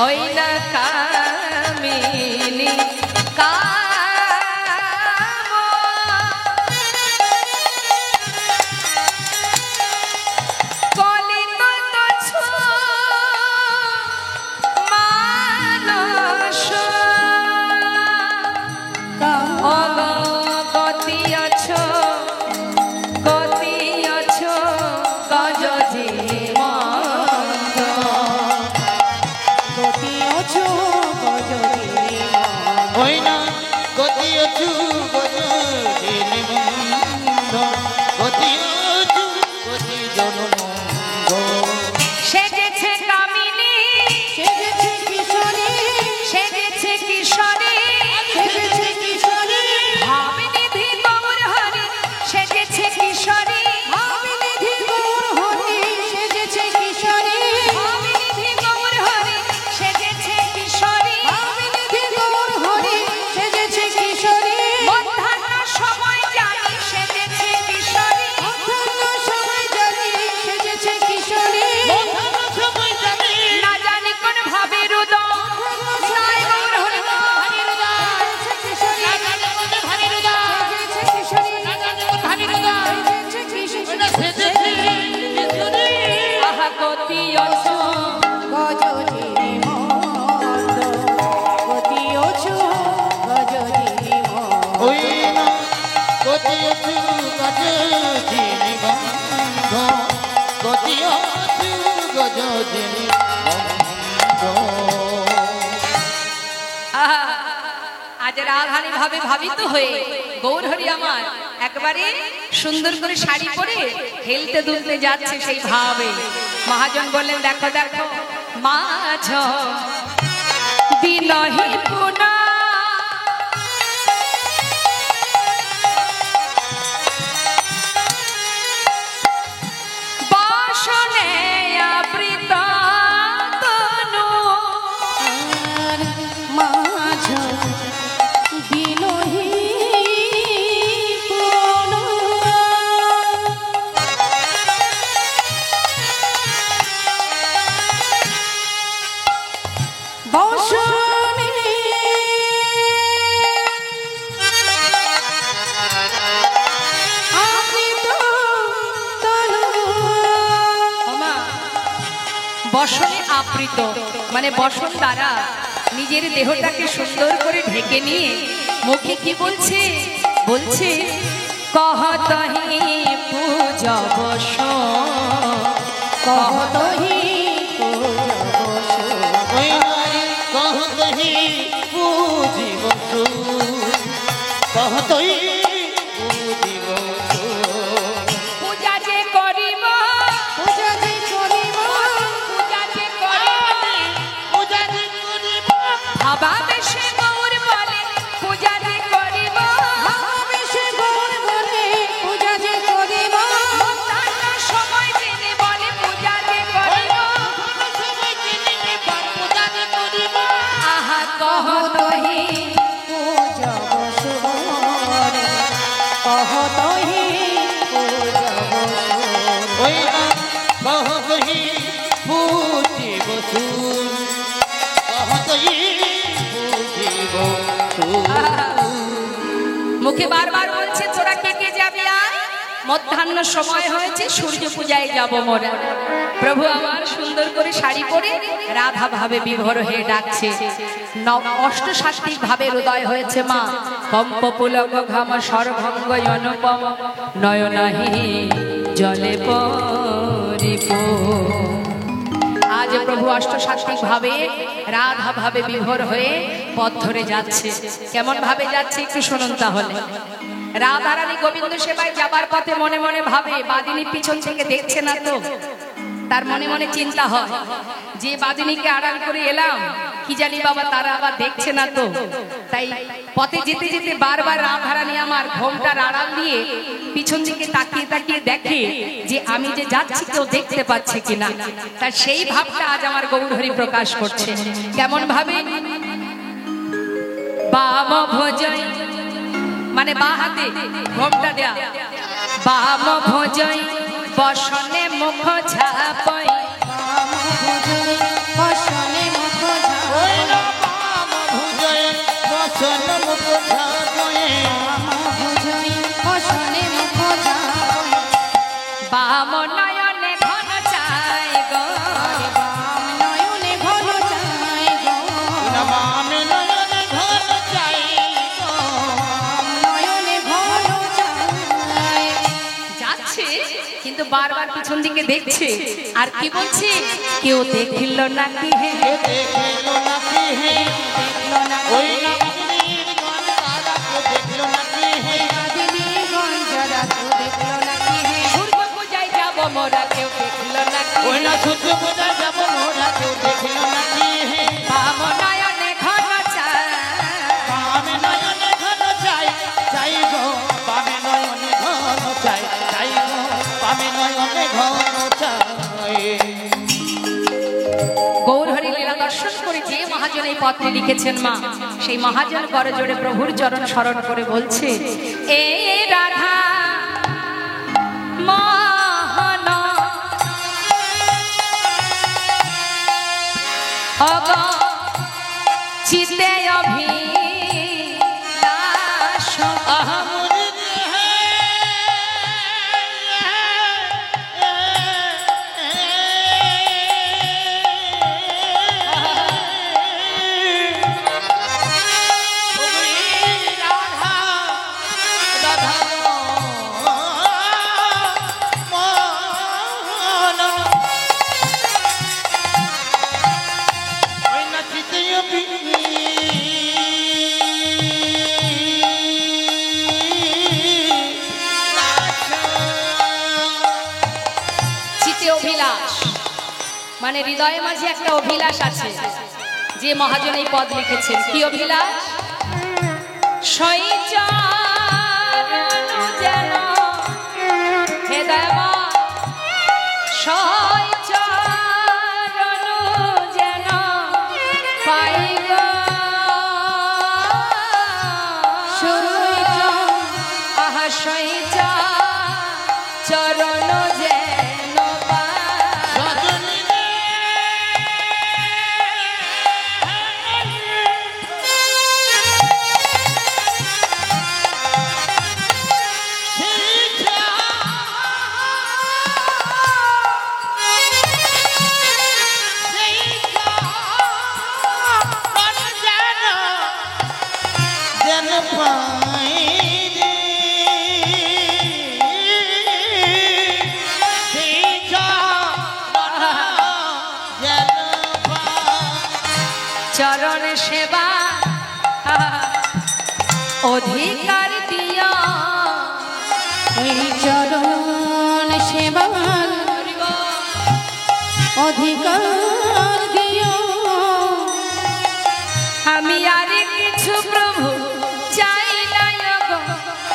[SPEAKER 1] ওই না কামিনী
[SPEAKER 3] ওই না গতিও চু গজে বন্ধ, গতিও চু গতি জনমন্ধ।
[SPEAKER 1] সেজেছে কামিনী,
[SPEAKER 2] সেজেছে কিশোরী,
[SPEAKER 1] সেজেছে কিশোরী,
[SPEAKER 2] সেজেছে কিশোরী,
[SPEAKER 1] ভাবনিধি গৌরহরি সেজেছে কিশোরী,
[SPEAKER 2] ভাবনিধি গৌরহরি সেজেছে কিশোরী,
[SPEAKER 1] ভাবনিধি গৌরহরি সেজেছে কিশোরী।
[SPEAKER 2] ভাবনিধি গৌরহরি সেজেছে কিশোরী,
[SPEAKER 1] মধ্যাহ্ন সময় জানি সেজেছে কিশোরী,
[SPEAKER 2] মধ্যাহ্ন সময় জানি সেজেছে কিশোরী,
[SPEAKER 3] মধ্যাহ্ন সময় জানি
[SPEAKER 1] না জানি কোন ভাবের উদয়, নাই গৌরহরি ভাবের উদয়,
[SPEAKER 2] সেজেছে কিশোরী,
[SPEAKER 3] না জানে মনে ভারীর উদয়,
[SPEAKER 2] সেজেছে কিশোরী,
[SPEAKER 3] না জানে মনে ভারীর উদয়।
[SPEAKER 2] সেজেছে কিশোরী,
[SPEAKER 3] ওই না সেজেছে কিশোরী।
[SPEAKER 1] আহা গতি অছ
[SPEAKER 2] গজজিরি মন্দ, গতি ওছু গজজিরি মন্দ।
[SPEAKER 3] ওই না গতিও চু গজে বন্ধ, গতিও চু গজে বন্ধ।
[SPEAKER 1] আহা, আজ রাধানী ভাবে ভাবিত হয়ে গৌরহরি আমার একবারে সুন্দর করে শাড়ি পরে হেলতে দুলতে যাচ্ছে সেই ভাবে। মহাজন বললেন, দেখো দেখো মাঝ দিনহি পুনা বাসনে আবৃত তনু,
[SPEAKER 2] আর মাঝ দিনহি কোন বসনে
[SPEAKER 1] বসনে আবৃত, মানে বসন দ্বারা নিজের দেহটাকে সুন্দর করে ঢেকে নিয়ে মুখে কি বলছে? বলছে কহতহি পূজা বসন,
[SPEAKER 2] কহতহি পূজা বসন।
[SPEAKER 3] ওই নারী কহতহি পূজিব কহতহি পূজিব
[SPEAKER 1] পূজা যে করিব,
[SPEAKER 2] পূজা যে করিব,
[SPEAKER 1] পূজা যে করিব,
[SPEAKER 3] পূজা যে করিব
[SPEAKER 1] ভাবা বেশে গৌর বলে পূজা যে করিব,
[SPEAKER 2] ভাবেশে গৌর বলে পূজা যে করিব,
[SPEAKER 1] মধ্যাহ্ন সময় জেনে বলে পূজা যে করিব,
[SPEAKER 3] সবাই চিনি পূজা যে করিব
[SPEAKER 1] আহা কহতহি
[SPEAKER 2] পূজা বসন, কহতহি পূজা বসন।
[SPEAKER 3] ওই না কহতহি পূজিব কহতহি পূজিব
[SPEAKER 1] মুখে বারবার বলছে তোরা কে কে যাবি আয়, মধ্যাহ্ন সময় হয়েছে, সূর্য পূজায় যাব মোরা। প্রভু আমার সুন্দর করে শাড়ি পরে রাধা ভাবে বিভোর হয়ে ডাকছে। অষ্টসাত্ত্বিক ভাবে হৃদয় হয়েছে মা। কম্প পুলক ঘাম সর্বঙ্গ অনুপম নয়নাহি জলে পরিপ। আজ প্রভু অষ্টসাত্ত্বিক ভাবে রাধা ভাবে বিভোর হয়ে পথ ধরে যাচ্ছে। কেমন ভাবে যাচ্ছে একটু শুনুন তাহলে। রাধা রানী গোবিন্দ সেবায় যাবার পথে মনে মনে ভাবে বাদিনী পিছন থেকে দেখছে না তো। তার মনে মনে চিন্তা হয় যে বাদিনীকে আড়াল করে এলাম, কি জানি বাবা তারা আবার দেখছে না তো। তাই পথে যেতে যেতে বারবার রাধা রানী আমার ঘোমটার আড়াল দিয়ে পিছন দিকে তাকিয়ে তাকিয়ে দেখে যে আমি যে যাচ্ছি কেউ দেখতে পাচ্ছে কিনা। তার সেই ভাবটা আজ আমার গৌরহরি প্রকাশ করছে। কেমন ভাবে? বাম ভোজয়, মানে বা হাতে ঘোমটা দেয়া, বাম ভোজয় বসনে মুখ ঝাপই,
[SPEAKER 2] বাম ভুজয় বসনে মুখ
[SPEAKER 3] ওই
[SPEAKER 2] ঝাপই,
[SPEAKER 3] না বাম ভুজয় বসন মুখ ঝাপই
[SPEAKER 2] বাম ভুজয় বসনে মুখ ঝাপই।
[SPEAKER 1] বাম নয়নে ঘন চাই গো,
[SPEAKER 2] বাম নয়নে ঘন চাই গো,
[SPEAKER 3] বামে নয়নে ঘন চাই
[SPEAKER 2] বাম নয়নে ঘন চাই।
[SPEAKER 1] যাচ্ছে কিন্তু বারবার পিছন দিকে দেখছে। আর কি বলছে? কেউ দেখিল নাকি হে,
[SPEAKER 3] দেখিল নাকি হে
[SPEAKER 2] দেখলো না
[SPEAKER 3] ওই না বাদিনীর গণ তারা দেখলো নাকি হে
[SPEAKER 2] দিদি গঞ্জরা তো দেখলো নাকি হে,
[SPEAKER 1] সূর্য পূজায় যাব মোরা, কেউ দেখিল নাকি
[SPEAKER 3] ওই না সূর্য পূজায় যাব মোরা কেউ দেখিল নাকি হে
[SPEAKER 1] বাম নয়নে ঘন চাই,
[SPEAKER 3] বামে নয়নে ঘন চাই চাই গো বামে নয়নে ঘন চাই চাই গো বামে নয়নে ঘন চাই
[SPEAKER 1] গৌরহরি লীলা দর্শন করে যে মহাজন এই পত্রে লিখেছেন মা, সেই মহাজন করজোড়ে প্রভুর চরণ স্মরণ করে বলছে, এ রাধা মোহন অগ চিতে অভিলাষ,
[SPEAKER 3] আহামরি হে রাধা রাধা মোহন ওই নাচিতে
[SPEAKER 1] চিতে অভিলাষ, মানে হৃদয়ের মাঝে একটা অভিলাষ আছে। যে মহাজন এই পদ লিখেছেন, কি অভিলাষ? সইচরণ যেন হে দেবা, সইচরণ যেন পাই গো, আহা সইচরণ যেন পাই।
[SPEAKER 3] রজনী রে শিখা পাই রে, সেই চরণ যেন পাই।
[SPEAKER 1] চরণ সেবা অধিকার দিও,
[SPEAKER 2] এই চরণ সেবার অধিকার দিও।
[SPEAKER 1] আমি আর কিছু প্রভু চাই না গো,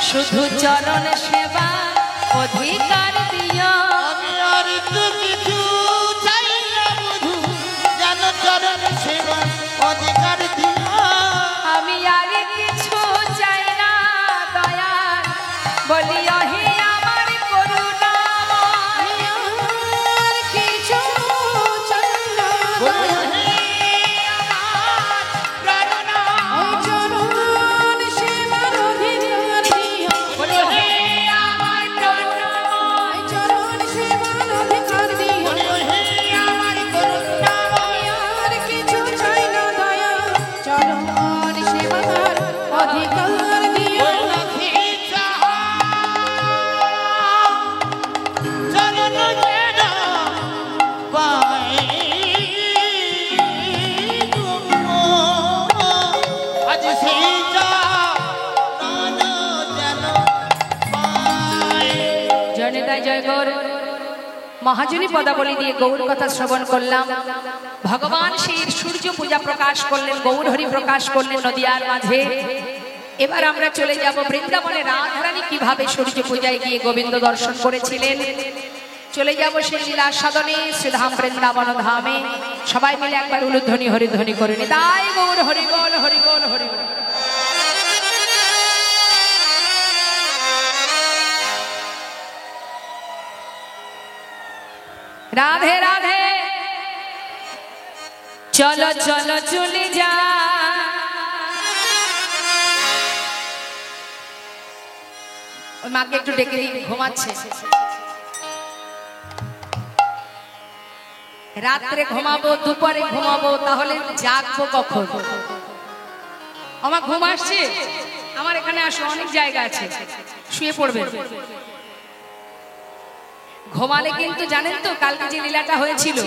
[SPEAKER 1] শুধু চরণ সেবা অধিকার দিও।
[SPEAKER 3] আমি আর তো কিছু চাই না বধু, যেন চরণ সেবা অধিকার দিও।
[SPEAKER 1] আমি আর কিছু চাই না দয়াল, বলি হে আমার করুণাময়।
[SPEAKER 2] আর কিছু চাই না দয়া, ওই চরণ সেবার অধিকার দিও।
[SPEAKER 1] বলি হে আমার করুণাময়।
[SPEAKER 2] ওই চরণ সেবার অধিকার দিও। আর কিছু চাই না দয়া, চরণ সেবার অধিকার দিও।
[SPEAKER 1] জনিতায় জয় গৌর। মহাজনী পদাবলী দিয়ে গৌর কথা শ্রবণ করলাম। ভগবান সেই সূর্য পূজা প্রকাশ করলেন, গৌর হরি প্রকাশ করলেন নদিয়ার মাঝে। এবার আমরা চলে যাব বৃন্দাবনে রাধারানী কিভাবে সূর্য পূজায় গিয়ে গোবিন্দ দর্শন করেছিলেন। চলে যাব সেই লীলা সাধনে শ্রীধাম বৃন্দাবন ধামে। সবাই মিলে একবার উলুধ্বনি হরিধ্বনি করে নি, তাই গৌর হরি বল, হরি বল, হরি বল। রাধে রাধে, চলো চলো চলে যা। ওই মাকে একটু ডেকে দিই, ঘুমাচ্ছে। রাত্রে ঘুমাবো, দুপুরে ঘুমাবো, তাহলে জাগবো কখন? আমার ঘুম আসছে, আমার এখানে আসো, অনেক জায়গা আছে, শুয়ে পড়বে। ঘুমালে কিন্তু জানেন তো কালকে যে লীলাটা হয়েছিল,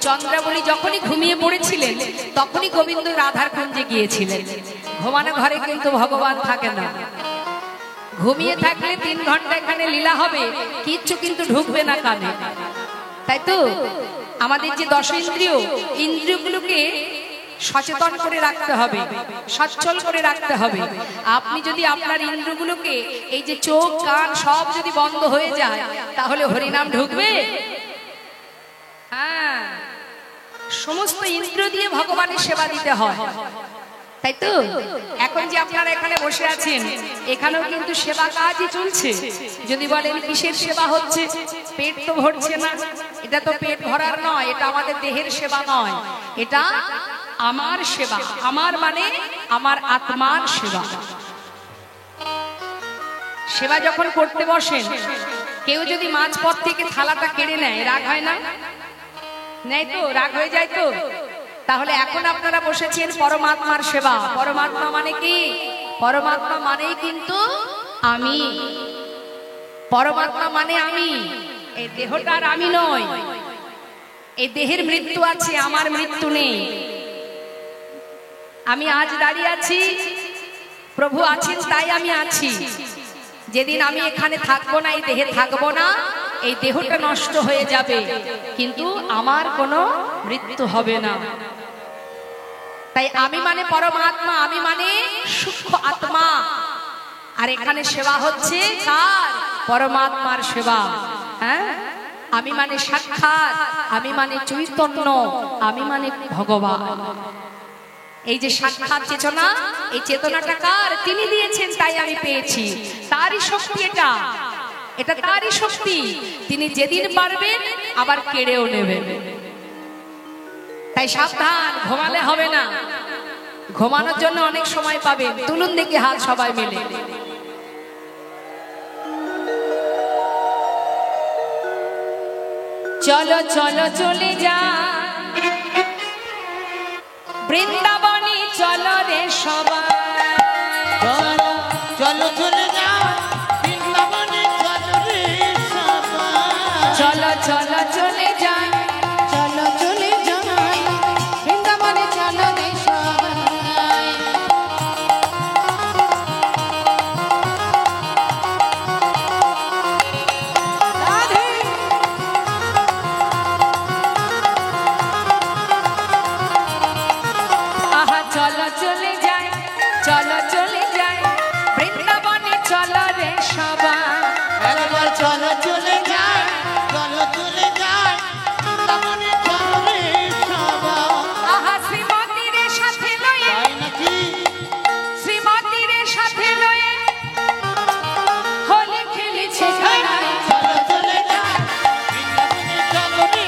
[SPEAKER 1] চন্দ্রাবলী যখনই ঘুমিয়ে পড়েছিলেন তখনই গোবিন্দ রাধার কুঞ্জে গিয়েছিলেন। ঘুমানো ঘরে কিন্তু ভগবান থাকে না। ঘুমিয়ে থাকলে 3 ঘন্টা এখানে লীলা হবে, কিচ্ছু কিন্তু ঢুকবে না কানে, তাই তো? আমাদের যে 10 ইন্দ্রিয়, ইন্দ্রিয়গুলোকে সচেতন করে রাখতে হবে, সচ্ছল করে রাখতে হবে। আপনি যদি আপনার ইন্দ্রিয়গুলোকে, এই যে চোখ কান সব যদি বন্ধ হয়ে যায়, তাহলে হরিনাম ঢুকবে? হ্যাঁ, সমস্ত ইন্দ্রিয় দিয়ে ভগবানের সেবা দিতে হয়, তাই তো? এখন যে আপনারা এখানে বসে আছেন, এখানেও কিন্তু সেবা কাজই চলছে। যদি বলেন কিসের সেবা হচ্ছে, পেট তো ভরছে না, এটা তো পেট ভরার নয়, এটা আমাদের দেহের সেবা নয়, এটা আমার সেবা। আমার মানে আমার আত্মার সেবা। সেবা যখন করতে বসেন, কেউ যদি মাঝপথ থেকে থালাটা কেড়ে নেয়, রাগ হয় না? নেই তো, রাগ হয়ে যায় তো। তাহলে এখন আপনারা বসেছেন পরমাত্মার সেবা। পরমাত্মা মানে কি? পরমাত্মা মানেই কিন্তু আমি। পরমাত্মা মানে আমি। এই দেহটার আমি নয়, এই দেহের মৃত্যু আছে, আমার মৃত্যু নেই। আমি আজ দাঁড়িয়ে আছি, প্রভু আছেন তাই আমি আছি। যেদিন আমি এখানে থাকবো না, এই দেহে থাকবো না, এই দেহটা নষ্ট হয়ে যাবে, কিন্তু আমার কোনো মৃত্যু হবে না। তাই আমি মানে পরমাত্মা, আমি মানে সূক্ষ্ম আত্মা। আর এখানে সেবা হচ্ছে কার? পরমাত্মার সেবা। হ্যাঁ, আমি মানে সাক্ষাৎ, আমি মানে চৈতন্য, আমি মানে ভগবান। এই যে সাক্ষাৎ চেতনা, এই চেতনাটা কার? তিনি দিয়েছেন, তাই আমি পেয়েছি। তারই শক্তি এটা, এটা তারই শক্তি। তিনি যেদিন পারবেন আবার কেড়েও নেবেন। তাই সাবধান, ঘুমালে হবে না। ঘুমানোর জন্য অনেক সময় পাবেন। তুলুন দেখি হাত সবাই মিলে। চলো চলো চলে যা বৃন্দাবনে, চলো রে সবাই।
[SPEAKER 3] চলো চলে যাও বৃন্দাবনে চলো রে সবাই
[SPEAKER 1] চলো চলো চলে যাই
[SPEAKER 2] চলো চলে যাই বৃন্দাবনে চলো রে সবাই রাধে
[SPEAKER 1] আহা চলো চলে যাই চলো চলে যাই বৃন্দাবনে চলো রে সবাই
[SPEAKER 3] একবার চলো চলে যাই চলো চলে যাই বৃন্দাবনে চলো রে সবাই
[SPEAKER 1] আহা শ্রীমতীর সাথে লয়ে
[SPEAKER 3] তাই নাকি
[SPEAKER 1] শ্রীমতীর সাথে লয়ে হোলি খেলেছে খেলায়
[SPEAKER 3] চলো চলে যাই বৃন্দাবনে চলো রে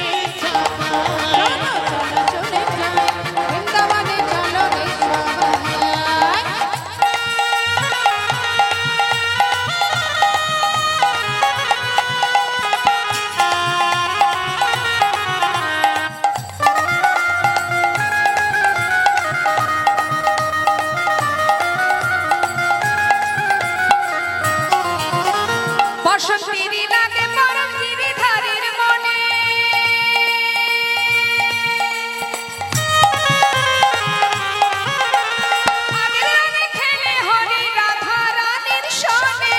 [SPEAKER 3] সবাই
[SPEAKER 2] চলো চলে যাই বৃন্দাবনে চলো রে সবাই
[SPEAKER 1] বসন্তের লাগে পরম গিরিধারীর মনে আগের রঙে খেলে হরি রাধা রানীর সনে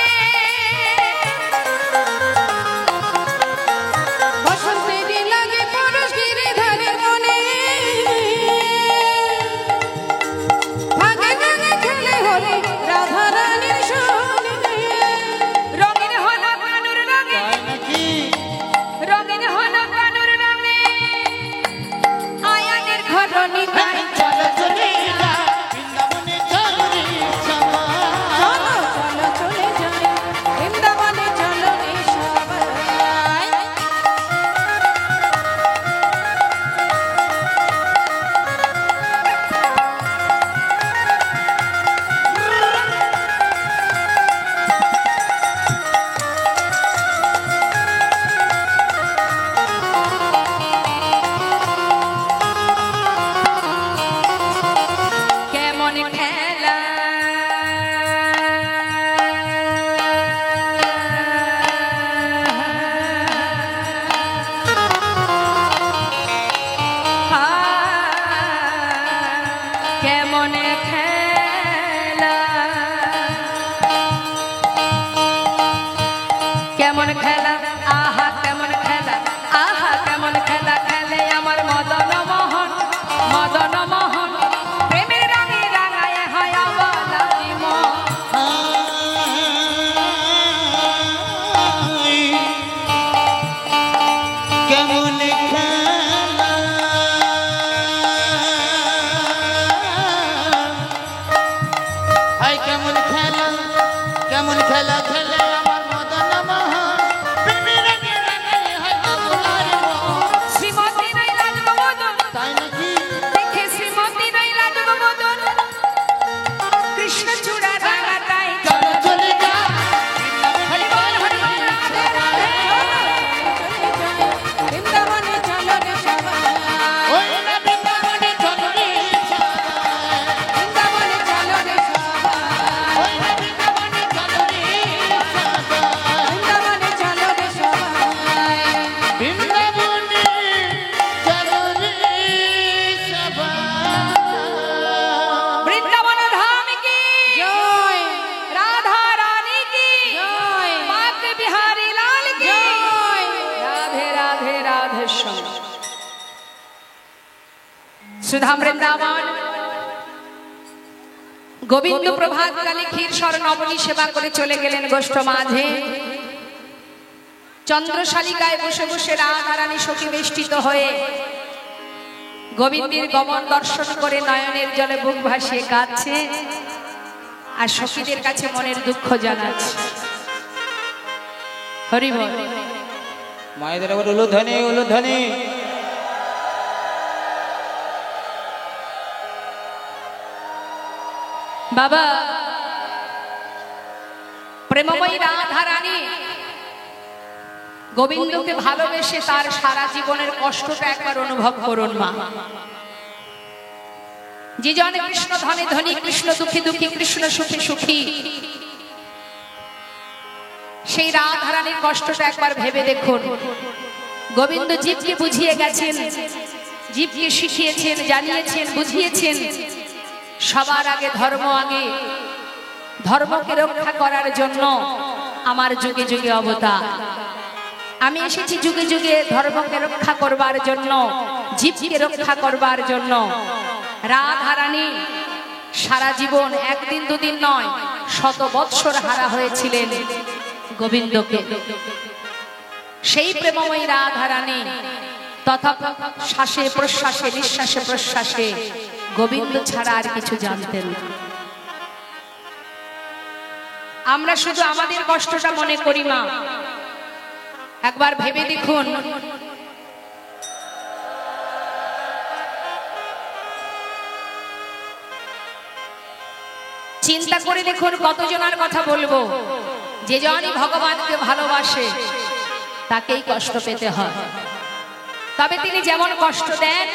[SPEAKER 2] বসন্তের লাগে পরশ গিরিধারের মনে ভাগে ভাগে খেলে হলে রাধা রানীর সনে
[SPEAKER 1] রঙিন হল কানুর রঙে
[SPEAKER 3] তাই নাকি
[SPEAKER 1] রঙিন হল কানুর রঙে আয়ানের ঘরণী গাই
[SPEAKER 3] চলো চলে যাই বৃন্দাবনে চলো রে সবাই
[SPEAKER 2] চলো চলো চলে যাই বৃন্দাবনে চলো রে সবাই
[SPEAKER 1] কেমন খেলা কেমন খেলা কেমন খেলা আহা কেমন খেলা আহা কেমন খেলা খেলে আমার মদন মোহন মদন মোহন প্রেমের রঙে রাঙায় হয় অবলারি মন
[SPEAKER 3] কেমন খেলা কেমন খেলা কেমন খেলা খেলে আমার মদন মোহন প্রেমের রঙে রাঙায় হয় অবলার মন।
[SPEAKER 1] শ্রীমতী নাই রাজমদন
[SPEAKER 3] তাই নাকি
[SPEAKER 1] দেখে শ্রীমতী নাই রাজমদন কৃষ্ণ চূড়া রাঙাটাই
[SPEAKER 3] চলো চলে যাই
[SPEAKER 1] হরি বল রাধে রাধে
[SPEAKER 2] বৃন্দাবনে চলো রে সবাই
[SPEAKER 3] ওই না বৃন্দাবনে চলো রে সবাই
[SPEAKER 2] বৃন্দাবনে চলো রে সবাই
[SPEAKER 3] ওই না বৃন্দাবনে চলো রে সবাই
[SPEAKER 2] বৃন্দাবনে চলো রে সবাই
[SPEAKER 3] বৃন্দাবনে চলো রে সবাই
[SPEAKER 1] বৃন্দাবন ধাম কি
[SPEAKER 2] জয়
[SPEAKER 1] রাধা রানী কি
[SPEAKER 2] জয়
[SPEAKER 1] মাত বিহারী লাল কি
[SPEAKER 2] জয়
[SPEAKER 1] রাধে রাধে রাধে শ্যাম সুধা বৃন্দাবন গোবিন্দ প্রভাত কালে ক্ষীর স্মরণ অবনী সেবা করে চলে গেলেন গোষ্ঠ মাঝে চন্দ্রশালিকায় বসে বসে রাধা রানী সখী বেষ্টিত হয়ে গোবিন্দের গমন দর্শন করে নয়নের জলে বুক ভাসিয়ে কাঁদছে আর সখীদের কাছে মনের দুঃখ জানাচ্ছে হরি বল
[SPEAKER 3] মায়েদের আবার উলুধ্বনি উলুধ্বনি
[SPEAKER 1] বাবা প্রেমময়ী রাধা রানী গোবিন্দকে ভালোবেসে তার সারা জীবনের কষ্টটা একবার অনুভব করুন মা। যে জন কৃষ্ণ ধনে ধনী, কৃষ্ণ দুঃখী দুঃখী, কৃষ্ণ সুখী সুখী, সেই রাধারানীর কষ্টটা একবার ভেবে দেখুন। গোবিন্দ জীবকে বুঝিয়ে গেছেন, জীবকে শিখিয়েছেন, জানিয়েছেন, বুঝিয়েছেন সবার আগে ধর্মকে রক্ষা করার জন্য আমার যুগে যুগে অবতার। আমি এসেছি যুগে যুগে ধর্মকে রক্ষা করবার জন্য, জীবকে রক্ষা করবার জন্য। রাধারানী সারা জীবন একদিন দুদিন নয়, শত বৎসর হারা হয়েছিলেন গোবিন্দকে। সেই প্রেমময়ী রাধারানী তথা শ্বাসে প্রশ্বাসে, নিঃশ্বাসে প্রশ্বাসে গোবিন্দ ছাড়া আর কিছু জানতেন না। আমরা শুধু আমাদের কষ্টটা মনে করি মা, একবার ভেবে দেখুন চিন্তা করে দেখুন কতজনের কথা বলবো যে জনই ভগবানকে ভালোবাসে তাকেই কষ্ট পেতে হয়। তবে তিনি যেমন কষ্ট দেন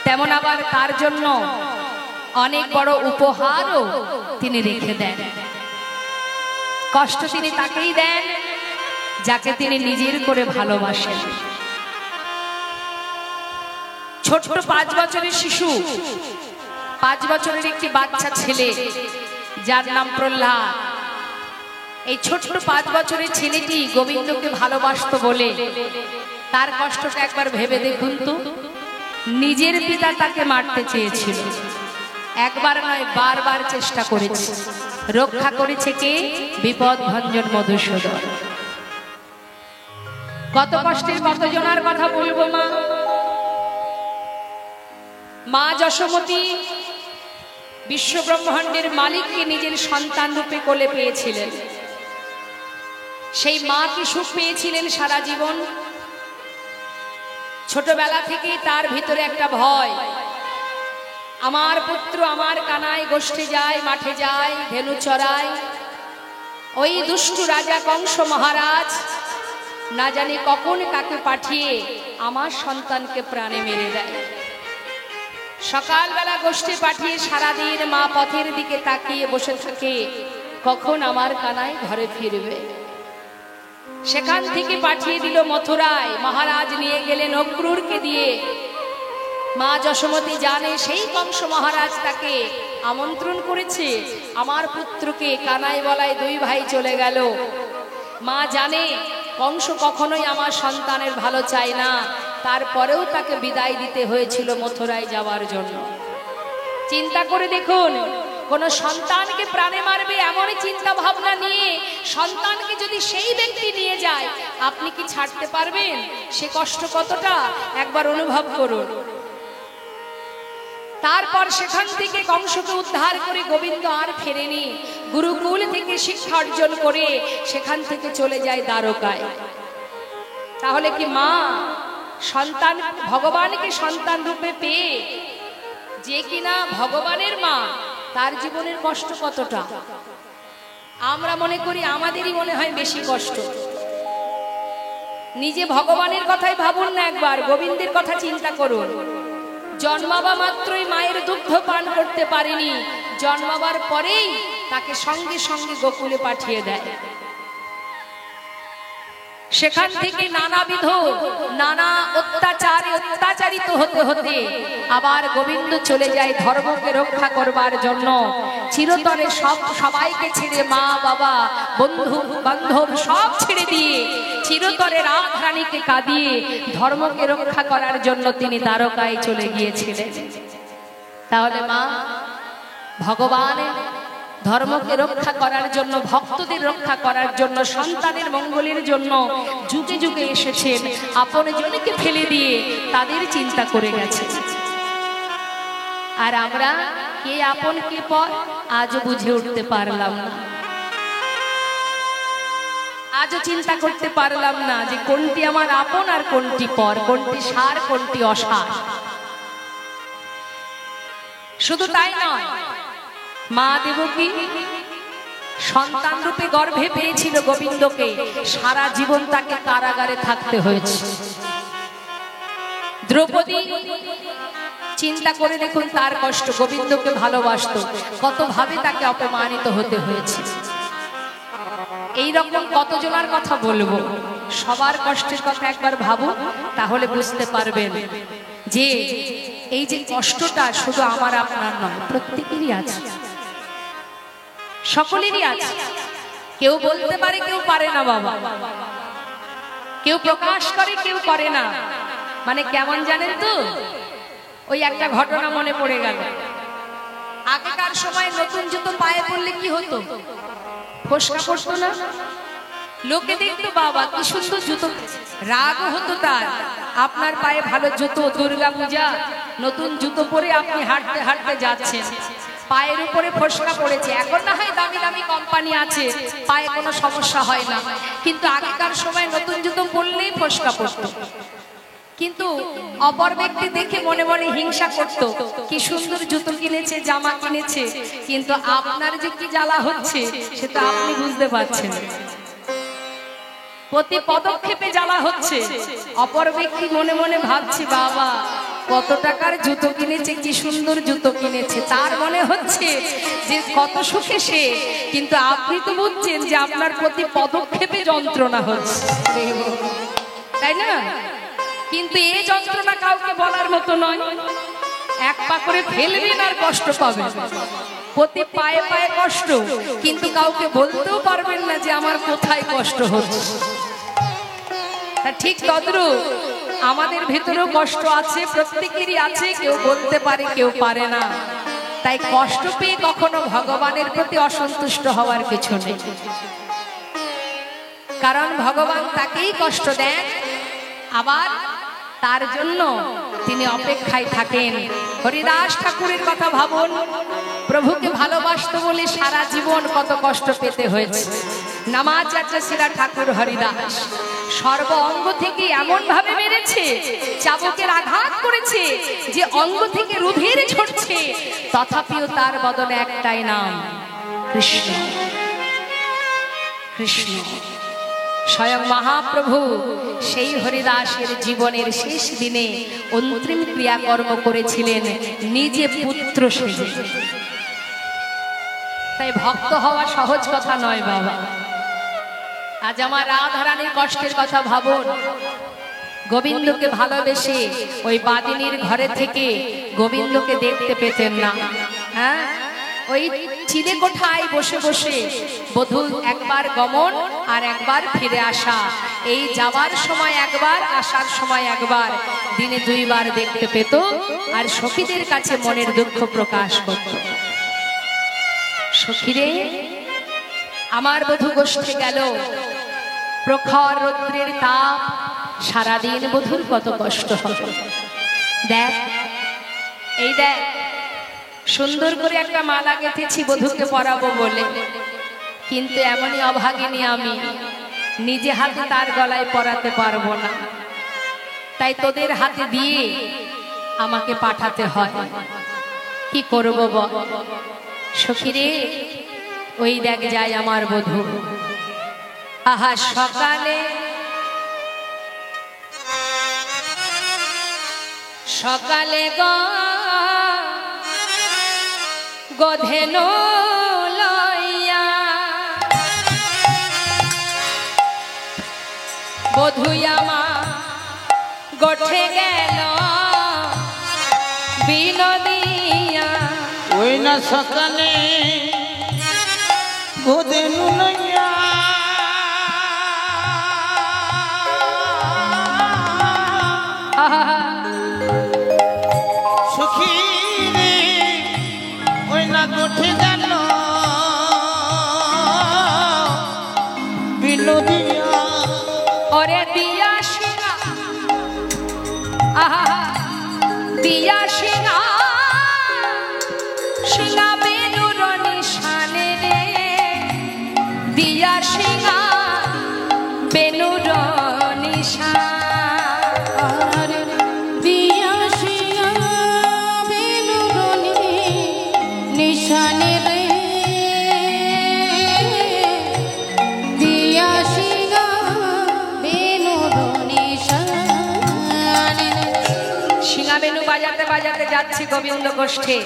[SPEAKER 1] তেমন আবার তার জন্য অনেক বড় উপহারও তিনি রেখে দেন। কষ্ট তিনি তাকেই দেন যাকে তিনি নিজের করে ভালোবাসেন। ছোট্ট 5 বছরের শিশু, 5 বছরের একটি বাচ্চা ছেলে যার নাম প্রহ্লাদ, এই ছোট্ট 5 বছরের ছেলেটি গোবিন্দকে ভালোবাসতো বলে তার কষ্টটা একবার ভেবে দেখুন তো। নিজের পিতা তাকে মারতে চেয়েছিল, একবার নয় বারবার চেষ্টা করেছে। রক্ষা করেছে কে? বিপদ ভঞ্জন মধুসূদন। কত কষ্টের কতজনার কথা বলবো মা। মা যশোমতী বিশ্ব ব্রহ্মাণ্ডের মালিককে নিজের সন্তান রূপে কোলে পেয়েছিলেন। সেই মা কি সুখ পেয়েছিলেন সারা জীবন। ছোটবেলা থেকেই তার ভিতরে একটা ভয়, আমার পুত্র আমার কানায় গোষ্ঠে যায়, মাঠে যায়, ধেনু চড়ায়। ওই দুষ্টু রাজা কংস মহারাজ না জানি কখন কাকে পাঠিয়ে আমার সন্তানকে প্রাণে মেরে দেয়। সকালবেলা গোষ্ঠে পাঠিয়ে সারাদিন মা পথের দিকে তাকিয়ে বসে থাকে, কখন আমার কানাই ঘরে ফিরবে। সেখান থেকে পাঠিয়ে দিল মথুরায়। মহারাজ নিয়ে গেলেন অক্রূরকে দিয়ে। মা যশোমতী জানে সেই কংস মহারাজ তাকে আমন্ত্রণ করেছে, আমার পুত্রকে কানাই বলায় 2 ভাই চলে গেল। মা জানে কংস কখনোই আমার সন্তানের ভালো চায় না, তারপরেও তাকে বিদায় দিতে হয়েছিল মথুরায় যাওয়ার জন্য। চিন্তা করে দেখুন, কোন সন্তানকে প্রাণে মারবে এমনই চিন্তা ভাবনা নিয়ে সন্তানকে যদি সেই ব্যক্তি নিয়ে যায়, আপনি কি ছাড়তে পারবেন? সে কষ্ট কতটা একবার অনুভব করুন। তারপর সেখান থেকে কংসকে উদ্ধার করে গোবিন্দ আর ফেরেনি। গুরুকুল থেকে শিক্ষা অর্জন করে সেখান থেকে চলে যায় দ্বারকায়। তাহলে কি মা সন্তান, ভগবানকে সন্তান রূপে পেয়ে যে কিনা ভগবানের মা, তার জীবনের কষ্ট কতটা? আমরা মনে করি আমাদেরই মনে হয় বেশি কষ্ট। নিজে ভগবানের কথাই ভাবুন না, একবার গোবিন্দের কথা চিন্তা করুন। জন্মাবা মাত্রই মায়ের দুগ্ধ পান করতে পারেনি, জন্মাবার পরেই তাকে সঙ্গে সঙ্গে গোকুলে পাঠিয়ে দেয়। সেখান থেকে নানা অত্যাচারে অত্যাচারিত হতে হতে আবার গোবিন্দ চলে যায় ধর্মকে রক্ষা করবার জন্য। চিরতরে সবাইকে ছেড়ে, মা বাবা বন্ধু বান্ধব সব ছেড়ে দিয়ে চিরতরে রাধারানীকে কাঁদিয়ে ধর্মকে রক্ষা করার জন্য তিনি দ্বারকায় চলে গিয়েছিলেন। তাহলে মা ভগবানের ধর্মকে রক্ষা করার জন্য, ভক্তদের রক্ষা করার জন্য, সন্তানের মঙ্গলের জন্য যুগে যুগে এসেছেন। আপন জনকে ফেলে দিয়ে তাদের চিন্তা করে গেছে। আর আমরা কে আপন কে পর আজও বুঝে উঠতে পারলাম না। আজও চিন্তা করতে পারলাম না যে কোনটি আমার আপন আর কোনটি পর, কোনটি সার কোনটি অসার। শুধু তাই নয়, মা দেবকী সন্তান রূপে গর্ভে পেয়েছিল গোবিন্দকে, সারা জীবন তাকে কারাগারে থাকতে হয়েছে। দ্রৌপদী চিন্তা করে দেখুন তার কষ্ট, গোবিন্দকে ভালোবাসতো, কত ভাবে তাকে অপমানিত হতে হয়েছে। এই রকম কতজনের কথা বলবো, সবার কষ্টের কথা একবার ভাবো, তাহলে বুঝতে পারবেন যে এই যে কষ্টটা শুধু আমার আপনার নয়, প্রত্যেকেরই আছে, সকলেরই আছে। কেউ বলতে পারে, কেউ পারে না বাবা, কেউ প্রকাশ করে, কেউ করে না। মানে কেমন জানেন তো, ওই একটা ঘটনা মনে পড়ে গেল। আগেকার সময় নতুন জুতো পায়ে পড়লে কি হতো? ফোসকা পড়তো না? লোকে দেখতো বাবা কি সুন্দর জুতো, রাগও হতো তার। আপনার পায়ে ভালো জুতো, দুর্গা পূজা, নতুন জুতো পরে আপনি হাঁটতে হাঁটতে যাচ্ছেন, পায়ের উপরে ফোসকা পড়েছে। এখন না হয় দামি দামি কোম্পানি আছে, পায়ে কোনো সমস্যা হয় না, কিন্তু আগেকার সময় নতুন জুতো পরলেই ফোসকা পড়তো। কিন্তু অপর ব্যক্তি দেখে মনে মনে হিংসা করত, কি সুন্দর জুতো কিনেছে, জামা কিনেছে, কিন্তু আপনার যে কি জ্বালা হচ্ছে সেটা আপনি বুঝতে পারছেন। প্রতি পদক্ষেপে জ্বালা হচ্ছে। অপর ব্যক্তি মনে মনে ভাবছে, বাবা কত টাকার জুতো কিনেছে, কি সুন্দর জুতো কিনেছে, তার মনে হচ্ছে যে কত সুখে সে, কিন্তু আপনি তো বুঝছেন যে আপনার প্রতি পদক্ষেপে যন্ত্রণা হচ্ছে, তাই না? কিন্তু এই যন্ত্রণা কাউকে বলার মতো নয়। এক পা করে ফেলবেন আর কষ্ট পাবেন, প্রতি পায়ে পায়ে কষ্ট, কিন্তু কাউকে বলতেও পারবেন না যে আমার কোথায় কষ্ট হচ্ছে। ঠিক তদ্রূপ আমাদের ভিতরেও কষ্ট আছে, প্রত্যেকেরই আছে, কেউ বলতে পারে, কেউ পারে না। তাই কষ্ট পেয়ে কখনো ভগবানের প্রতি অসন্তুষ্ট হওয়ার কিছু নেই, কারণ ভগবান তাকেই কষ্ট দেন, আবার তার জন্য তিনি অপেক্ষায় থাকেন। হরিদাস ঠাকুরের কথা ভাবুন, প্রভুকে ভালোবাসতো বলে সারা জীবন কত কষ্ট পেতে হয়েছে। নামাচার্য শিলা ঠাকুর হরিদাস সর্ব অঙ্গ থেকে এমন ভাবে মেরেছে, চাবুকের আঘাত করেছে যে অঙ্গ থেকে রুধির ঝরছে, তথাপিও তার বদনে একটাই নাম, কৃষ্ণ কৃষ্ণ। স্বয়ং মহাপ্রভু সেই হরিদাসের জীবনের শেষ দিনে অন্তিম ক্রিয়াকর্ম করেছিলেন নিজে পুত্র সেজে। তাই ভক্ত হওয়া সহজ কথা নয় বাবা। আজ আমার রাধারানীর কষ্টের কথা ভাবুন। গোবিন্দকে ভালোবেসে ওই বাদিনীর ঘরে থেকে গোবিন্দকে দেখতে পেতেন না। হ্যাঁ, ওই চিলে কোঠায় বসে বসে বধূ একবার গমন আর একবার ফিরে আসা, এই যাওয়ার সময় একবার, আসার সময় একবার, দিনে দুইবার দেখতে পেত, আর সখীদের কাছে মনের দুঃখ প্রকাশ করত। সখীরে, আমার বধূ গোষ্ঠে গেল, প্রখর রৌদ্রের তাপ, সারাদিন বধূর কত কষ্ট হবে। দেখ, এই দেখ, সুন্দর করে একটা মালা গেঁথেছি বধূকে পরাবো বলে, কিন্তু এমনই অভাগিনী আমি, নিজে হাতে তার গলায় পরাতে পারবো না, তাই তোদের হাতে দিয়ে আমাকে পাঠাতে হয়। কি করব বল? সখীরে, ওই দেখ যায় আমার বধূ। আহা, সকালে সকালে গধেন লইয়া বধূ আমার গঠে গেল বিনোদিয়া।
[SPEAKER 3] ওই না সকালে গধেন লইয়া সুখী রে, ওই না গঠে গেল বিনোদিয়া।
[SPEAKER 1] ওরে দিয়া সিংহা, আহা দিয়া সিংহা, সিংহা বেনুর নিশানে রে, দিয়া সিংহা বেনুর নিশান।
[SPEAKER 2] নিশানে রে, দিয়া সিংহা বেনুর নিশানে।
[SPEAKER 1] সিংহা বেনু বাজাতে বাজাতে যাচ্ছি গোবিন্দ গোষ্ঠে,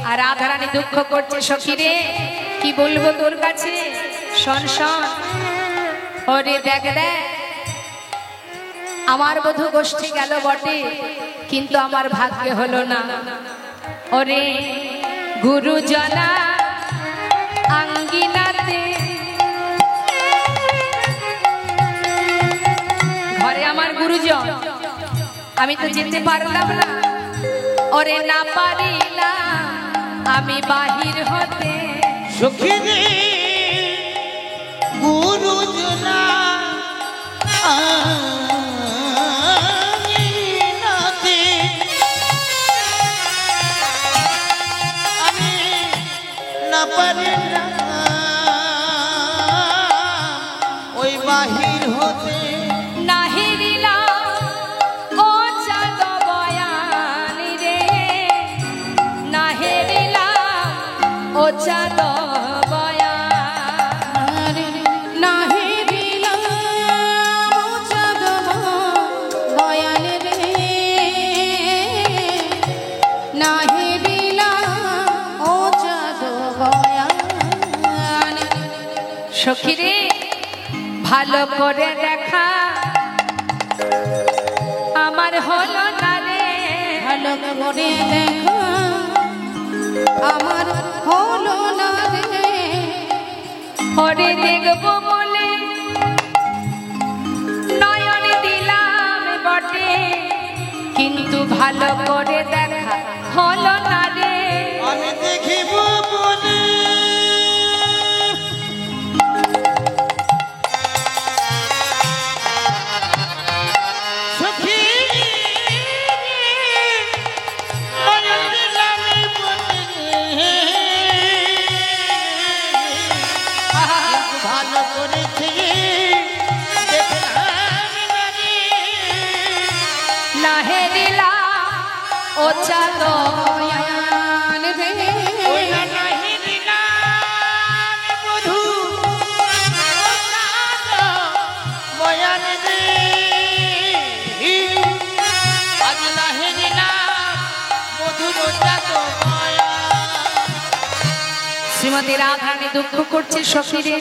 [SPEAKER 1] আর রাধারানী দুঃখ করছে। সখীরে, কি বলবো তোর কাছে? শোন শোন, ওরে দেখ দেখ, আমার বধূ গোষ্ঠী গেল বটে, কিন্তু আমার ভাগ্যে হলো না। ওরে গুরুজনা আঙ্গিনাতে, ঘরে আমার গুরুজন, আমি তো যেতে পারলাম না। ওরে না পারিলাম আমি বাহির হতে।
[SPEAKER 3] সখী রে গুরুজনা আঙ্গিনাতে আমি না পারিলাম ওই বাহির হতে।
[SPEAKER 1] সখী রে ভালো করে দেখা আমার হলো না রে,
[SPEAKER 2] ভালো করে দেখা আমার হলো না রে।
[SPEAKER 1] ওরে দেখবো বলে নয়ন দিলাম বটে, কিন্তু ভালো করে দেখা হলো না রে।
[SPEAKER 3] আমি দেখিব বলে
[SPEAKER 1] নাহে দিলা ও চাঁদ শ্রীমতী রাধারানী দুঃখ করছে। সখীরে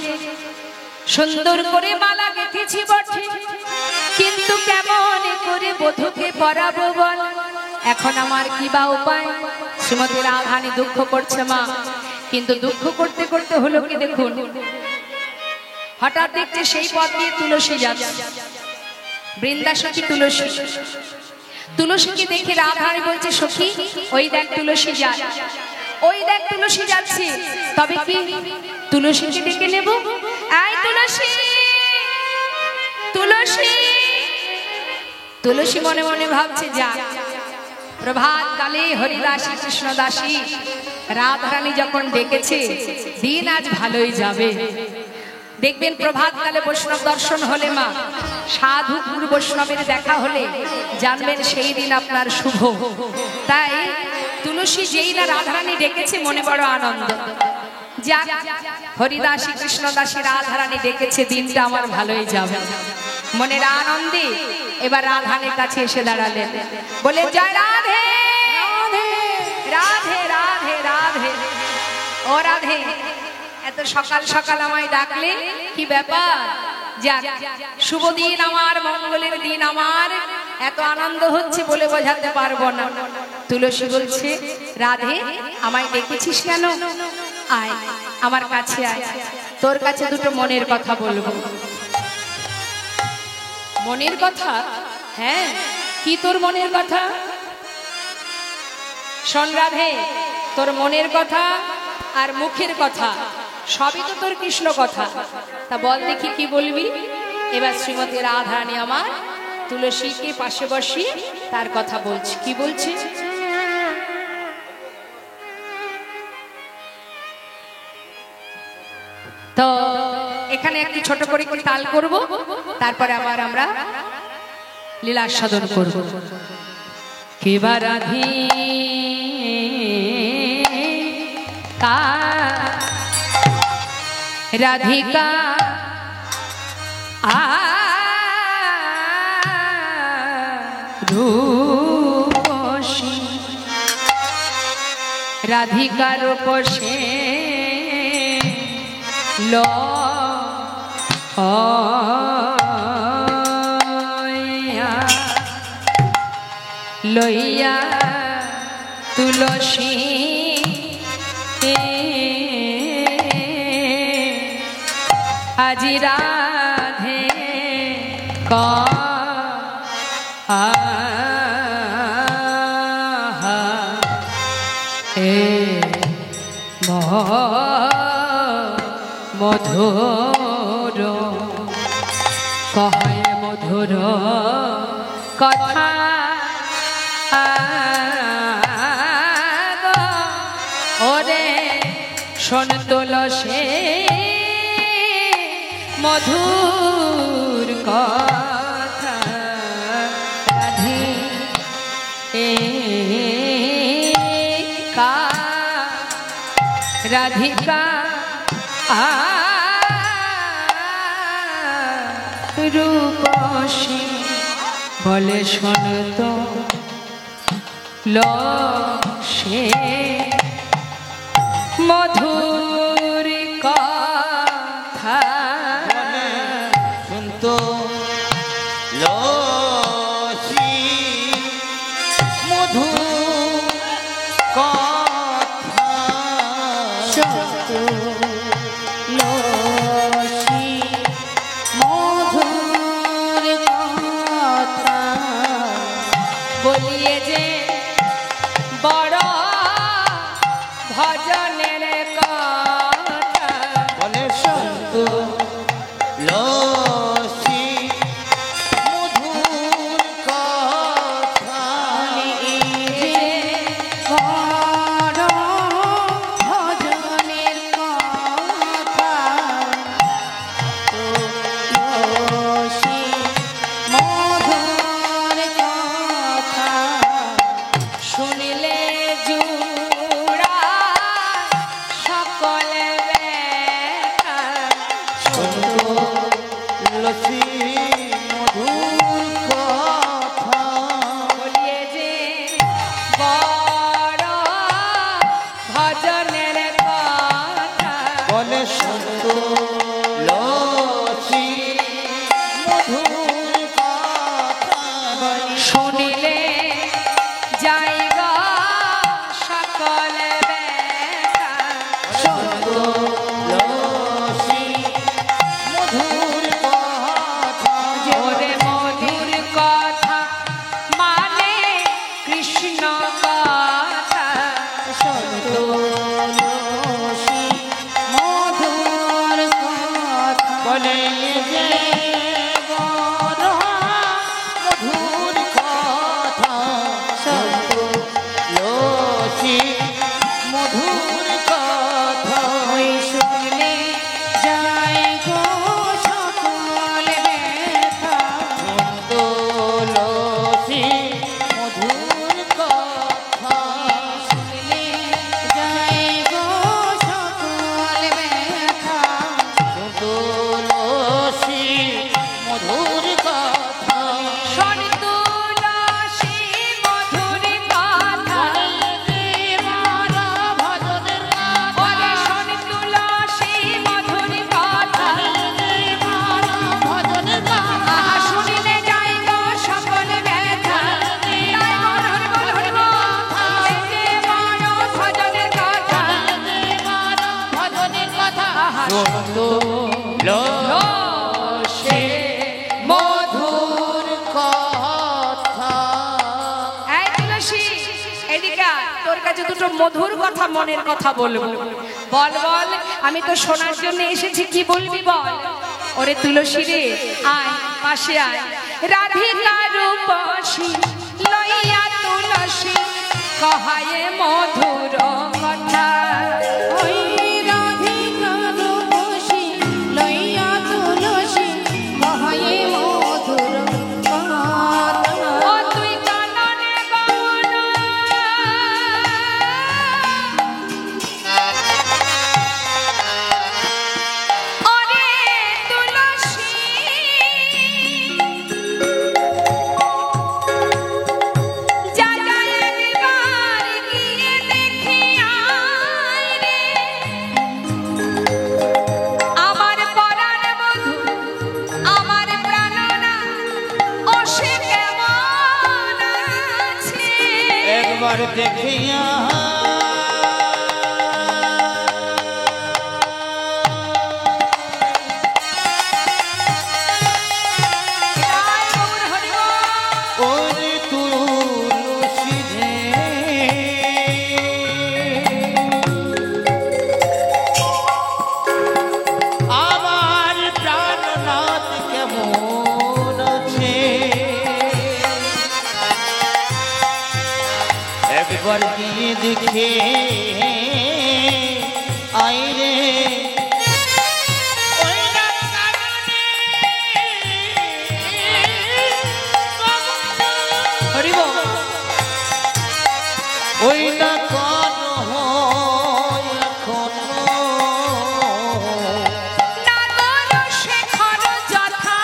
[SPEAKER 1] সুন্দর করে মালা গেঁথেছি বটে, কিন্তু কেমন করে বধূকে পরাবো বল, এখন আমার কি বা উপায়। শ্রীমতী রাধারানী দুঃখ করছে মা, কিন্তু দুঃখ করতে করতে হলো কি দেখুন, হঠাৎ দেখছে সেই পথ দিয়ে তুলসী যাচ্ছে, বৃন্দাসখী তুলসী। তুলসীকে দেখে রাধারানী বলছে সখী ওই দেখ তুলসী যায়, ওই দেখ তুলসী যাচ্ছে, তবে কি তুলসীকে ডেকে নেব? আয় তুলসী, তুলসী। তুলসী মনে মনে ভাবছে যা, প্রভাত কালে হরিদাসী কৃষ্ণদাসী রাধারানী যখন ডেকেছে, দিন আজ ভালোই যাবে। দেখবেন প্রভাত কালে বৈষ্ণব দর্শন হলে মা, সাধু গুরু বৈষ্ণবের দেখা হলে জানবেন সেই দিন আপনার শুভ। তাই তুলসী যেই না রাধারানী ডেকেছে, মনে বড় আনন্দ, যাক হরিদাসী কৃষ্ণদাসী রাধারানী ডেকেছে, দিনটা আমার ভালোই যাবে। মনের আনন্দে এবার রাধারানীর কাছে এসে দাঁড়ালেন, বলে জয় রাধে রাধে রাধে রাধে। ও রাধে, এত সকাল সকাল আমায় ডাকলে, কি ব্যাপার? যাক শুভ দিন আমার, মঙ্গলের দিন আমার, এত আনন্দ হচ্ছে বলে বোঝাতে পারবো না। তুলসী বলছে রাধে আমায় ডেকেছিস কেন? আয় আমার কাছে আয়, তোর কাছে দুটো মনের কথা বলবো। মনের কথা? হ্যাঁ, কি তোর মনের কথা? শোন রাধে, তোর মনের কথা আর মুখের কথা সবই তো তোর কৃষ্ণ কথা, তা বল দেখি কি বলবি। এবার শ্রীমতী রাধারানী আমার তুলসীকে পাশে বসিয়ে তার কথা বলছে। কি বলছে? তো এখানে একটু ছোট করে একটু তাল করব, তারপরে আবার আমরা লীলা সাধন করব। কেবা রাধি রাধিকা রূপসী, রাধিকার রূপসী ল লইয়া তুলসী আজি রাধে মধুর কহে মধুর কথা ওরে শোন তুলসী মধুর কথা রাধিকা রূপসী বলে শোন তো সে মধুর কথা
[SPEAKER 3] শুনতো লসি মধু কথা
[SPEAKER 2] লসি মধুর কথা
[SPEAKER 1] বলিয়ে যে বড় ভজনের কথা
[SPEAKER 3] বলে শুনতো লসি মধুর কথা
[SPEAKER 2] বড় ভজনের কথা লসি মধুর কথা
[SPEAKER 1] শুনিলে জুড়া সকল ব্যথা
[SPEAKER 3] শুনতো লসি মধুর কথা
[SPEAKER 1] বলিয়ে যে বড় ভজনের কথা
[SPEAKER 3] বলে শুনতো লসি মধুর কথা
[SPEAKER 1] শুনিলে যাইগা সকল ব্যথা
[SPEAKER 3] শুনতো লসি মধুর কথা
[SPEAKER 1] ওরে মধুর কথা মানে কৃষ্ণ কথা
[SPEAKER 2] শুনতো লসি মধুর কথা
[SPEAKER 3] বলে যে বড় মধুর কথা শুনতো লসি মধুর কথা
[SPEAKER 2] ওই শুনলে যায় গো সকল ব্যথা
[SPEAKER 3] শুনতো লসি মধুর কথা
[SPEAKER 2] শুনলে যায় গো সকল ব্যথা
[SPEAKER 3] শুনতো লসি মধুর কথা
[SPEAKER 1] শোন তুলসী মধুর কথা ওরে শোন তুলসী মধুর কথা আহা শুনিলে যাইগো সকল ব্যথা তাই মধুর মধুর কথা এই যে বড় ভজনের কথা আহা
[SPEAKER 3] শুনতো লসি মধুর কথা
[SPEAKER 1] এই তুলসী এদিকে আয়, তোর কাছে দুটো মধুর কথা মনের কথা বলবো বল বল আমি তো শোনার জন্য এসেছি কি বলবি বল ওরে তুলসী রে আয় পাশে আয় রাধিকা রূপসী লইয়া তুলসী কহায়ে মধুর কথা
[SPEAKER 2] ওই রাধিকা রূপসী লইয়া তুলসী কহে মধুর কথা
[SPEAKER 1] ও তুই কাননে গহনা ওরে তুলসী যা যা একবার গিয়ে দেখি আয় রে
[SPEAKER 3] একবার দেখিয়া ওরে তুলসী রে আমার প্রাণনাথ কেমন আছে একবার গিয়ে দেখে আইরে ওই না কোন এখন
[SPEAKER 1] নাগর শেখর যথা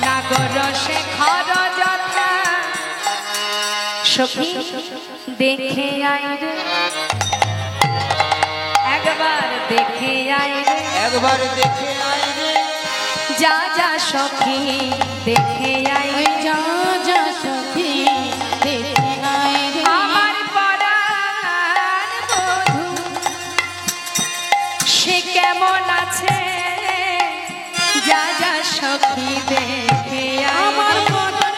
[SPEAKER 1] নাগর শেখর যথা সখী দেখে আইরে একবার দেখে আইরে
[SPEAKER 3] একবার দেখে আইরে
[SPEAKER 1] যা যা সখী দেখে আইরে
[SPEAKER 2] ওই যা যা সখী দেখে আয় রে
[SPEAKER 1] আমার পরাণ বধূ সে কেমন আছে যা যা সখী দেখে
[SPEAKER 2] আমার
[SPEAKER 1] আমার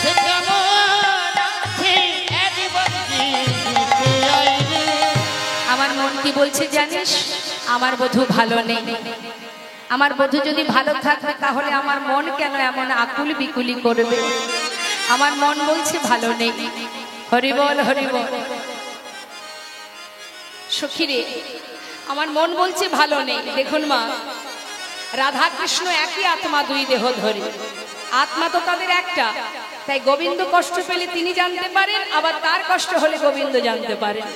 [SPEAKER 3] সে কেমন আছে একবার দেখে আইরে
[SPEAKER 1] আমার মন কি বলছে জানিস আমার বধূ ভালো নেই আমার বধূ যদি ভালো থাকবে তাহলে আমার মন কেন এমন আকুল বিকুলি করবে আমার মন বলছে ভালো নেই হরি বল হরি বল সখী রে আমার মন বলছে ভালো নেই দেখুন মা রাধা কৃষ্ণ একই আত্মা দুই দেহ ধরে আত্মা তো তাদের একটা তাই গোবিন্দ কষ্ট পেলে তিনি জানতে পারেন আবার তার কষ্ট হলে গোবিন্দ জানতে পারেন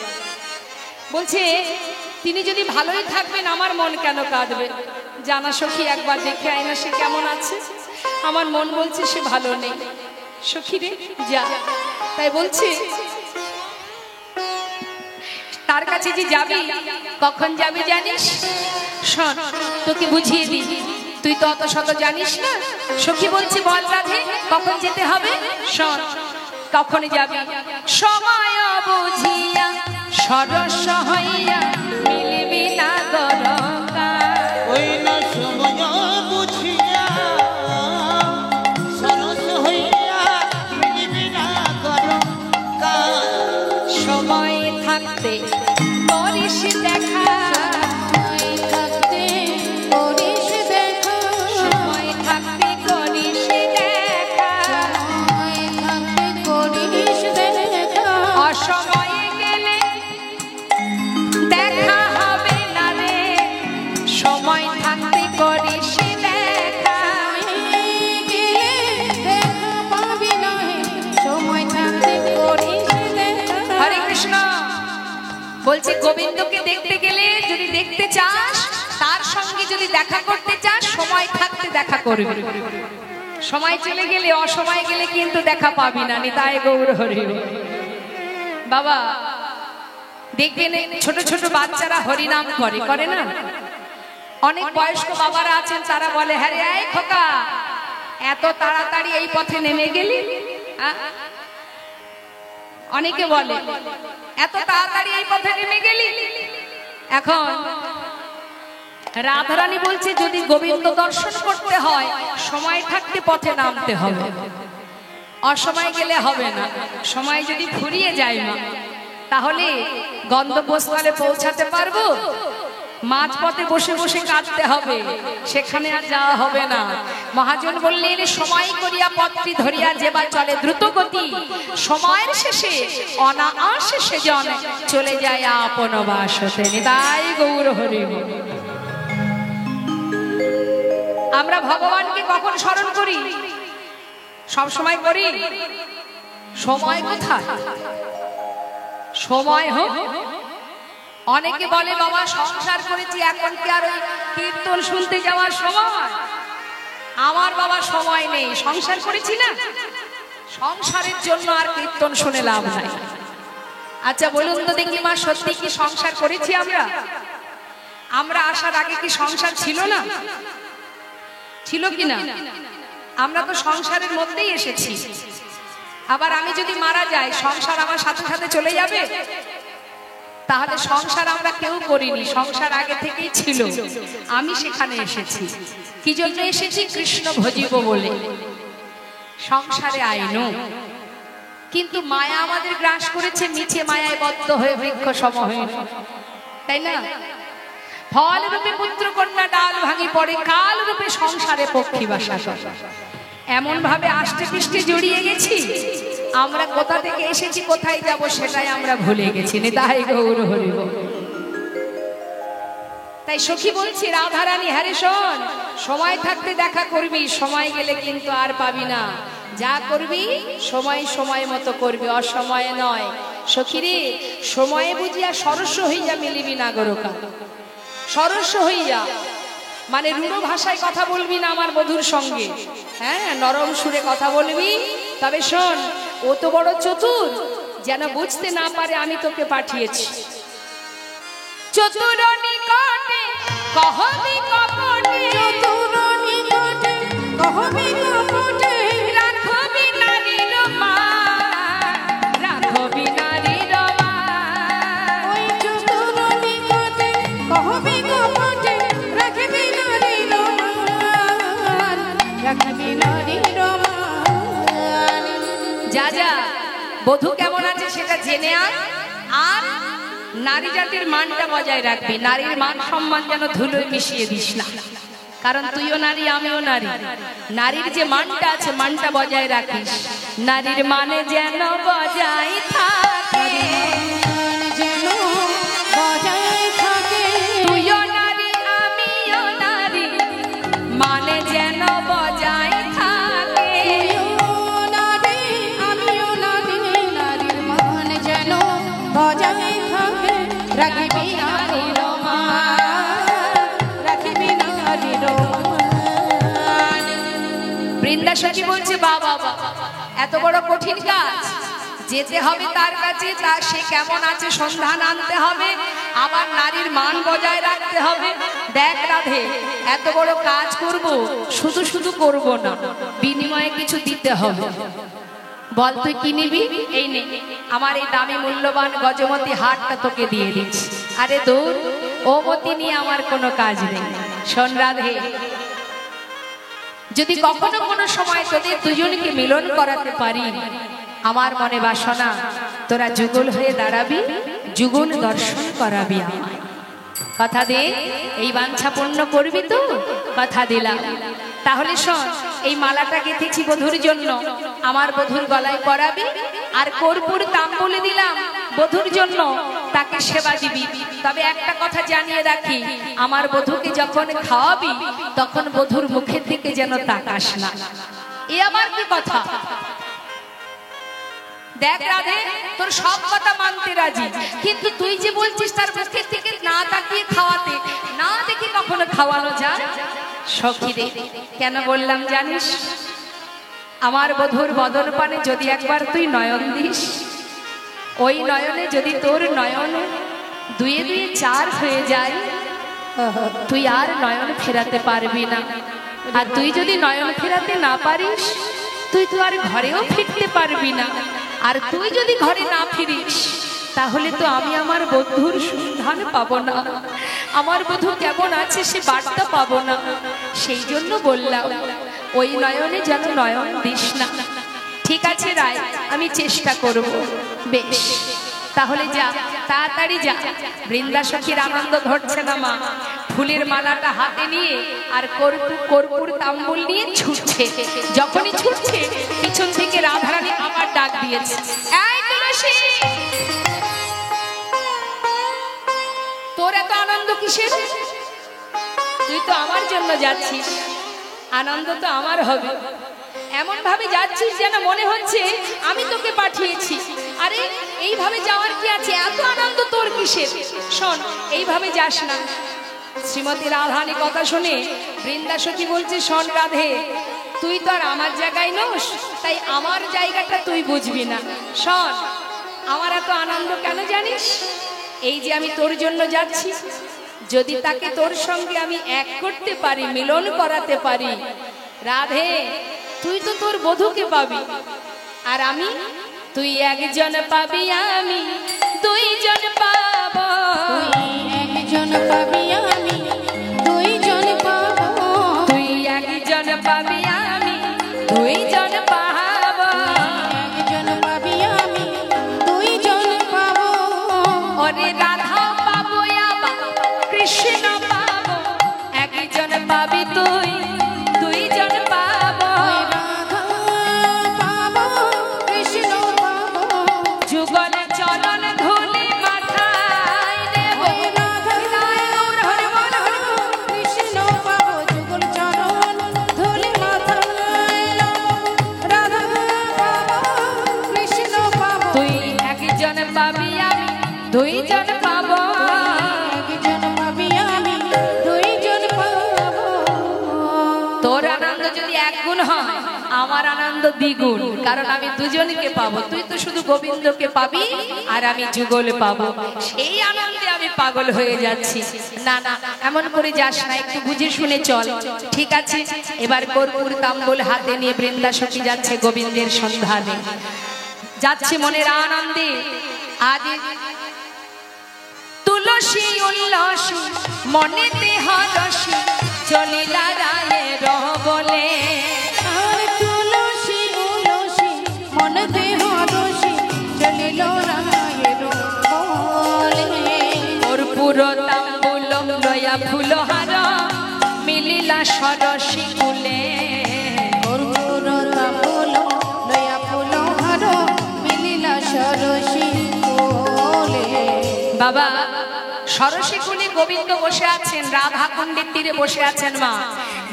[SPEAKER 1] বলছে তিনি যদি ভালোই থাকবেন আমার মন কেন কাঁদবে জানা সখী একবার দেখে আয় না সে কেমন আছে আমার মন বলছে সে ভালো নেই সখী রে যা তাই বলছে তার কাছে যে যাবি কখন যাবি জানিস শোন তোকে বুঝিয়ে দিই তুই তো অত শত জানিস না সখী বলছি বল রাধে কখন যেতে হবে শোন কখন যাবি সময় বুঝিয়া সরস হইয়া মিলবি না দরকার
[SPEAKER 3] ওই না সময় বুঝিয়া সরস হইয়া মিলিবি না দরকার
[SPEAKER 1] সময় থাকতে করিস দেখা
[SPEAKER 2] সময় থাকতে করিস দেখা
[SPEAKER 1] সময় থাকতে করিস দেখা
[SPEAKER 2] সময় থাকতে করিস দেখা
[SPEAKER 1] অসময়ে গেলে দেখা হবে না রে সময় থাকতে করিস দেখা
[SPEAKER 2] গেলে দেখা পাবি না হে সময় থাকতে করিস দেখা
[SPEAKER 1] হরে কৃষ্ণ বলছে গোবিন্দকে দেখতে গেলে যদি দেখতে চাস তার সঙ্গে যদি দেখা করতে চাস সময় থাকতে দেখা করবি সময় চলে গেলে অসময় গেলে কিন্তু দেখা পাবি না নিতাই গৌর হরি বাবা দেখবেন ছোট ছোট বাচ্চারা হরিনাম করে না অনেক বয়স্ক বাবারা আছেন তারা বলে হ্যাঁ রে এই খোকা এত তাড়াতাড়ি এই পথে নেমে গেলি অনেকে বলে এত তাড়াতাড়ি এই পথে নেমে গেলি এখন রাধারানী বলছে যদি গোবিন্দ দর্শন করতে হয় সময় থাকতে পথে নামতে হবে অসময় গেলে হবে না সময় যদি ফুরিয়ে যায় না তাহলে গন্তব্যস্থলে পৌঁছাতে পারবো মাঝপথে বসে বসে কাঁদতে হবে সেখানে আর যাওয়া হবে না মহাজন বললেন সময় করিয়া পত্রী ধরিয়া যেবা চলে দ্রুত গতি সময়ের শেষে অনায়াসে সেজন চলে যায় আপন বাসতে নিতাই গৌর হরি আমরা ভগবানকে কখন স্মরণ করি সব সময় করি সময় কোথায় সময় হোক অনেকে বলে বাবা সংসার করেছি এখন কি আর ওই কীর্তন শুনতে যাওয়ার সময় আমার বাবা সময় নেই সংসার করেছি না সংসারের জন্য আর কীর্তন শুনে লাভ নাই আচ্ছা বলুন তো দেখি মা সত্যি কি সংসার করেছি আমরা আসার আগে কি সংসার ছিল না ছিল কি না আমরা তো সংসারের মধ্যেই এসেছি, আবার আমি যদি মারা যাই সংসার আমার সাথে সাথে চলে যাবে? তাহলে সংসার আমরা কেউ করিনি, সংসার আগে থেকেই ছিল, আমি সেখানে এসেছি। কি জন্য এসেছি? কৃষ্ণ ভজিব বলে। সংসারে আইনো, কিন্তু মায়া আমাদের গ্রাস করেছে, মিছে মায়ায় বদ্ধ হয়ে বৃক্ষ সম হয়ে, তাই না? ফল রূপে পুত্র কন্যা ডাল ভাঙি পড়ে, কাল রূপে সংসারে পক্ষী বাসা করে। এমন ভাবে আষ্টে পৃষ্ঠে জড়িয়ে গেছি, আমরা কোথা থেকে এসেছি কোথায় যাব সেটাই আমরা ভুলে গেছি। নিতাই গৌর হরি বল। তাই সখী বলছি, রাধারানী হ্যারে শোন, সময় থাকতে দেখা করবি, সময় গেলে কিন্তু আর পাবি না। যা করবি সময় সময় মতো করবি, অসময়ে নয়। সখীরে, সময়ে বুঝিয়া সরস্ব হইয়া মিলিবি না গরকা। সরস্ব হইয়া মানে রূঢ় ভাষায় কথা বলবি না আমার বধূর সঙ্গে, হ্যাঁ, নরম সুরে কথা বলবি। তবে শোন, ও তো বড় চতুর, যেন বুঝতে না পারে আমি তোকে পাঠিয়েছি। চতুর নিকটে কহবি কপটে,
[SPEAKER 2] চতুর নিকটে কহবি কপটে,
[SPEAKER 1] রাখবি নারীর মান, রাখবি নারীর মান।
[SPEAKER 2] ওই চতুর নিকটে কহবি কপটে, রাখবি নারীর মান, রাখবি নারীর মান।
[SPEAKER 1] যা যা, বধূ কেমন আছে সেটা জেনে আন, আর নারী জাতির মানটা বজায় রাখবি। নারীর মান সম্মান যেন ধুলোয় মিশিয়ে দিস না, কারণ তুইও নারী আমিও নারী। নারীর যে মানটা আছে মানটা বজায় রাখিস। নারীর মানে যেন বজায় থাকে,
[SPEAKER 2] যেন বজায় থাকে,
[SPEAKER 1] তুইও নারী আমিও নারী, মানে যেন বজায় থাকে।
[SPEAKER 2] তুইও নারী আমিও নারী, নারীর মান যেন বজায় থাকে, রাখবি নারীর মান, রাখবি নারীর মান।
[SPEAKER 1] বৃন্দা সখী বলছে, বাবা বাবা, এত বড় কঠিন কাজ, যেতে হবে তার কাছে, তার সে কেমন আছে সন্ধান আনতে হবে, আবার নারীর মান বজায় রাখতে হবে। দেখ রাধে, এত বড় কাজ করব, শুধু শুধু করব না, বিনিময়ে কিছু দিতে হবে। বল তুই কি নিবি? এই নে, আমার এই দামি মূল্যবান গজমতি হারটা তোকে দিয়ে দিচ্ছি। আরে দূর, ও মতি নিয়ে আমার কোনো কাজ নেই। শোন রাধে, যদি কখনো কোনো সময় তোদের দুজনকে মিলন করাতে পারি, আমার মনে বাসনা তোরা যুগল হয়ে দাঁড়াবি, যুগল দর্শন করাবি আমায়। কথা দে, এই বাঞ্ছা পূর্ণ করবি তো? কথা দিলাম। তাহলে শোন, এই মালাটা গেঁথেছি বধূর জন্য, আমার বধূর গলায় পরাবি, আর কর্পূর তাম্বুলে দিলাম বধূর জন্য, তাকে সেবা দিবি। তবে একটা কথা জানিয়ে রাখি, আমার বধূকে যখন খাওয়াবি তখন বধূর মুখের দিকে যেন তাকাস না। এ আমার কি কথা? দেখ রাধে, তোর সব কথা মানতে রাজি, কিন্তু তুই যে বলছিস তার মুখের দিকে না তাকিয়ে খাওয়াতে, না দেখি কখনো খাওয়ানো যায়? সখী রে, কেন বললাম জানিস? আমার বধূর বদন পানে যদি একবার তুই নয়ন দিস, ওই নয়নে যদি তোর নয়ন দুয়ে দুয়ে চার হয়ে যায়, তুই আর নয়ন ফেরাতে পারবি না। আর তুই যদি নয়ন ফেরাতে না পারিস, তুই তো আর ঘরেও ফিরতে পারবি না। আর তুই যদি ঘরে না ফিরিস, তাহলে তো আমি আমার বধূর সন্ধান পাবো না, আমার বধূ কেমন আছে সে বার্তা পাবো না। সেই জন্য বললাম, ওই নয়নে যেন নয়ন দিস না। ঠিক আছে রায়, আমি চেষ্টা করব। বেশ, তাহলে যা, তাড়াতাড়ি যা। বৃন্দা সখীর আনন্দ ধরছে না মা, ফুলের মালাটা হাতে নিয়ে আর কর্পূর তাম্বুল নিয়ে ছুটছে। যখনই ছুটছে, পিছন থেকে রাধারানী আবার ডাক দিয়েছে, এই তুলসী, তোর এত আনন্দ কিসের? তুই তো আমার জন্য যাচ্ছিস, আনন্দ তো আমার হবে। এমন ভাবে যাচ্ছিস যেন মনে হচ্ছে আমি তোকে পাঠিয়েছি। আরে এইভাবে যাওয়ার কি আছে? এত আনন্দ তোর কিসের? শোন, এইভাবে যাস না। শ্রীমতী রাধারানী কথা শুনে বৃন্দা সখী বলছে, শোন রাধে, তুই তো আর আমার জায়গায় নোস, তাই আমার জায়গাটা তুই বুঝবি না। শোন, আমার এত আনন্দ কেন জানিস? এই যে আমি তোর জন্য যাচ্ছি, যদি তাকে তোর সঙ্গে আমি এক করতে পারি, মিলন করাতে পারি, রাধে তুই তো তোর বধূকে পাবি, আর আমি, তুই একজন পাবি, আমি দুইজন পাবো।
[SPEAKER 2] তুই একজন পাবি, আমি দুইজন পাবো।
[SPEAKER 1] তুই একজন পাবি, আমি দুইজন পাবো।
[SPEAKER 2] একজন পাবি, আমি দুইজন পাবো।
[SPEAKER 1] ওরে রাধা পাবো, আবার কৃষ্ণ পাবো, একজন পাবি তুই, দুইজন পাবো।
[SPEAKER 2] রাধা পাবো, কৃষ্ণ পাবো।
[SPEAKER 1] যুগল চরণ ধুলি মাথায় দেব।
[SPEAKER 2] কৃষ্ণ পাবো, যুগল চরণ ধুলি মাথায় রাধা পাবো, কৃষ্ণ পাবো।
[SPEAKER 1] তুই একজন পাবি, আমি দুইজন পাবো।
[SPEAKER 2] একজন পাবি, আমি দুইজন পাবো।
[SPEAKER 1] তোর আনন্দ যদি এক গুণ হয়, আমার আনন্দ দ্বিগুণ, কারণ আমি দুজনকে পাবো। তুই তো শুধু গোবিন্দকে পাবি, আর আমি যুগল পাবো। সেই আনন্দে আমি পাগল হয়ে যাচ্ছি। না না, এমন করে যাস না, একটু বুঝে শুনে চল। ঠিক আছে, এবার কর্পূর তাম্বুল হাতে নিয়ে বৃন্দাসখী যাচ্ছে গোবিন্দের সন্ধানে, যাচ্ছে মনের আনন্দে। আজ তুলসী উল্লাসী মনেতে হরসী, চলিলা রায়ের বলে।
[SPEAKER 2] আর তুলসী তুলসী মনতে হরসী, চলিল রায়ের বলে।
[SPEAKER 1] কর্পূর তাম্বুল লয়া ফুলহার, মিলিলা সরসী কুলে।
[SPEAKER 2] কর্পূর তাম্বুল লয়া ফুলহার, মিলিলা সরসী কোলে।
[SPEAKER 1] বাবা, সরসী কুলে গোবিন্দ বসে আছেন, রাধা কুণ্ডের তীরে বসে আছেন মা।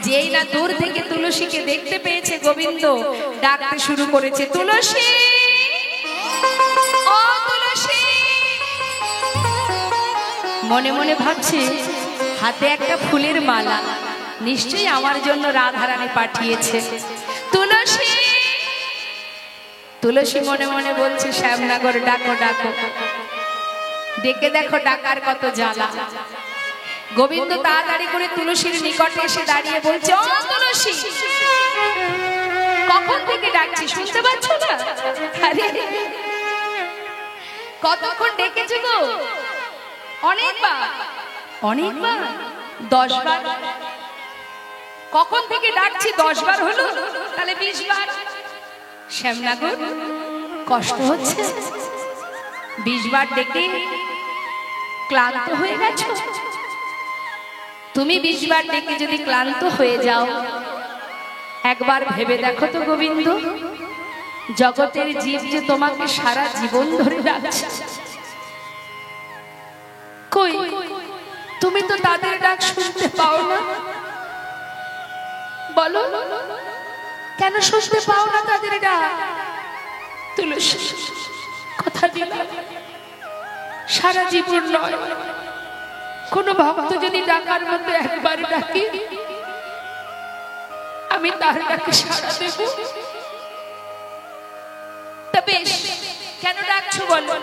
[SPEAKER 1] যেই না দূর থেকে তুলসীকে দেখতে পেয়েছে গোবিন্দ, ডাকতে শুরু করেছে, তুলসী, ও তুলসী। মনে মনে ভাবছে, হাতে একটা ফুলের মালা, নিশ্চয়ই আমার জন্য রাধারানী পাঠিয়েছে। তুলসী, তুলসী মনে মনে বলছে, শ্যামনগর ডাকো ডাকো। ডেকে দেখো, ডাকার কত জ্বালা। গোবিন্দ তাড়াতাড়ি করে তুলসীর নিকটে এসে দাঁড়িয়ে বলছে, ও তুলসী, কখন থেকে ডাকছি, শুনতে পাচ্ছ না? আরে কতক্ষণ ডেকেছো গো? অনেকবার, অনেকবার, 10 বার। কখন থেকে ডাকছি? 10 বার হলো, তাহলে 20 বার। শ্যামনগর, কষ্ট হচ্ছে? 20 বার ডেকে ক্লান্ত হয়ে গেছো? তুমি 20 বার ডেকে যদি ক্লান্ত হয়ে যাও, একবার ভেবে দেখো তো গোবিন্দ, জগতের জীব যে তোমাকে সারা জীবন ধরে ডাকছে, কই তুমি তো তাদের ডাক শুনতে পাও না? বলো, কেন শুনতে পাও না তাদের ডাক? তুলসী, কথা দিলাম, সারা জীবন নয়, কোন ভক্ত যদি ডাকার মতো একবার ডাকে, আমি তার ডাকে সাড়া দেব। তা বেশ, কেন ডাকছো বলো?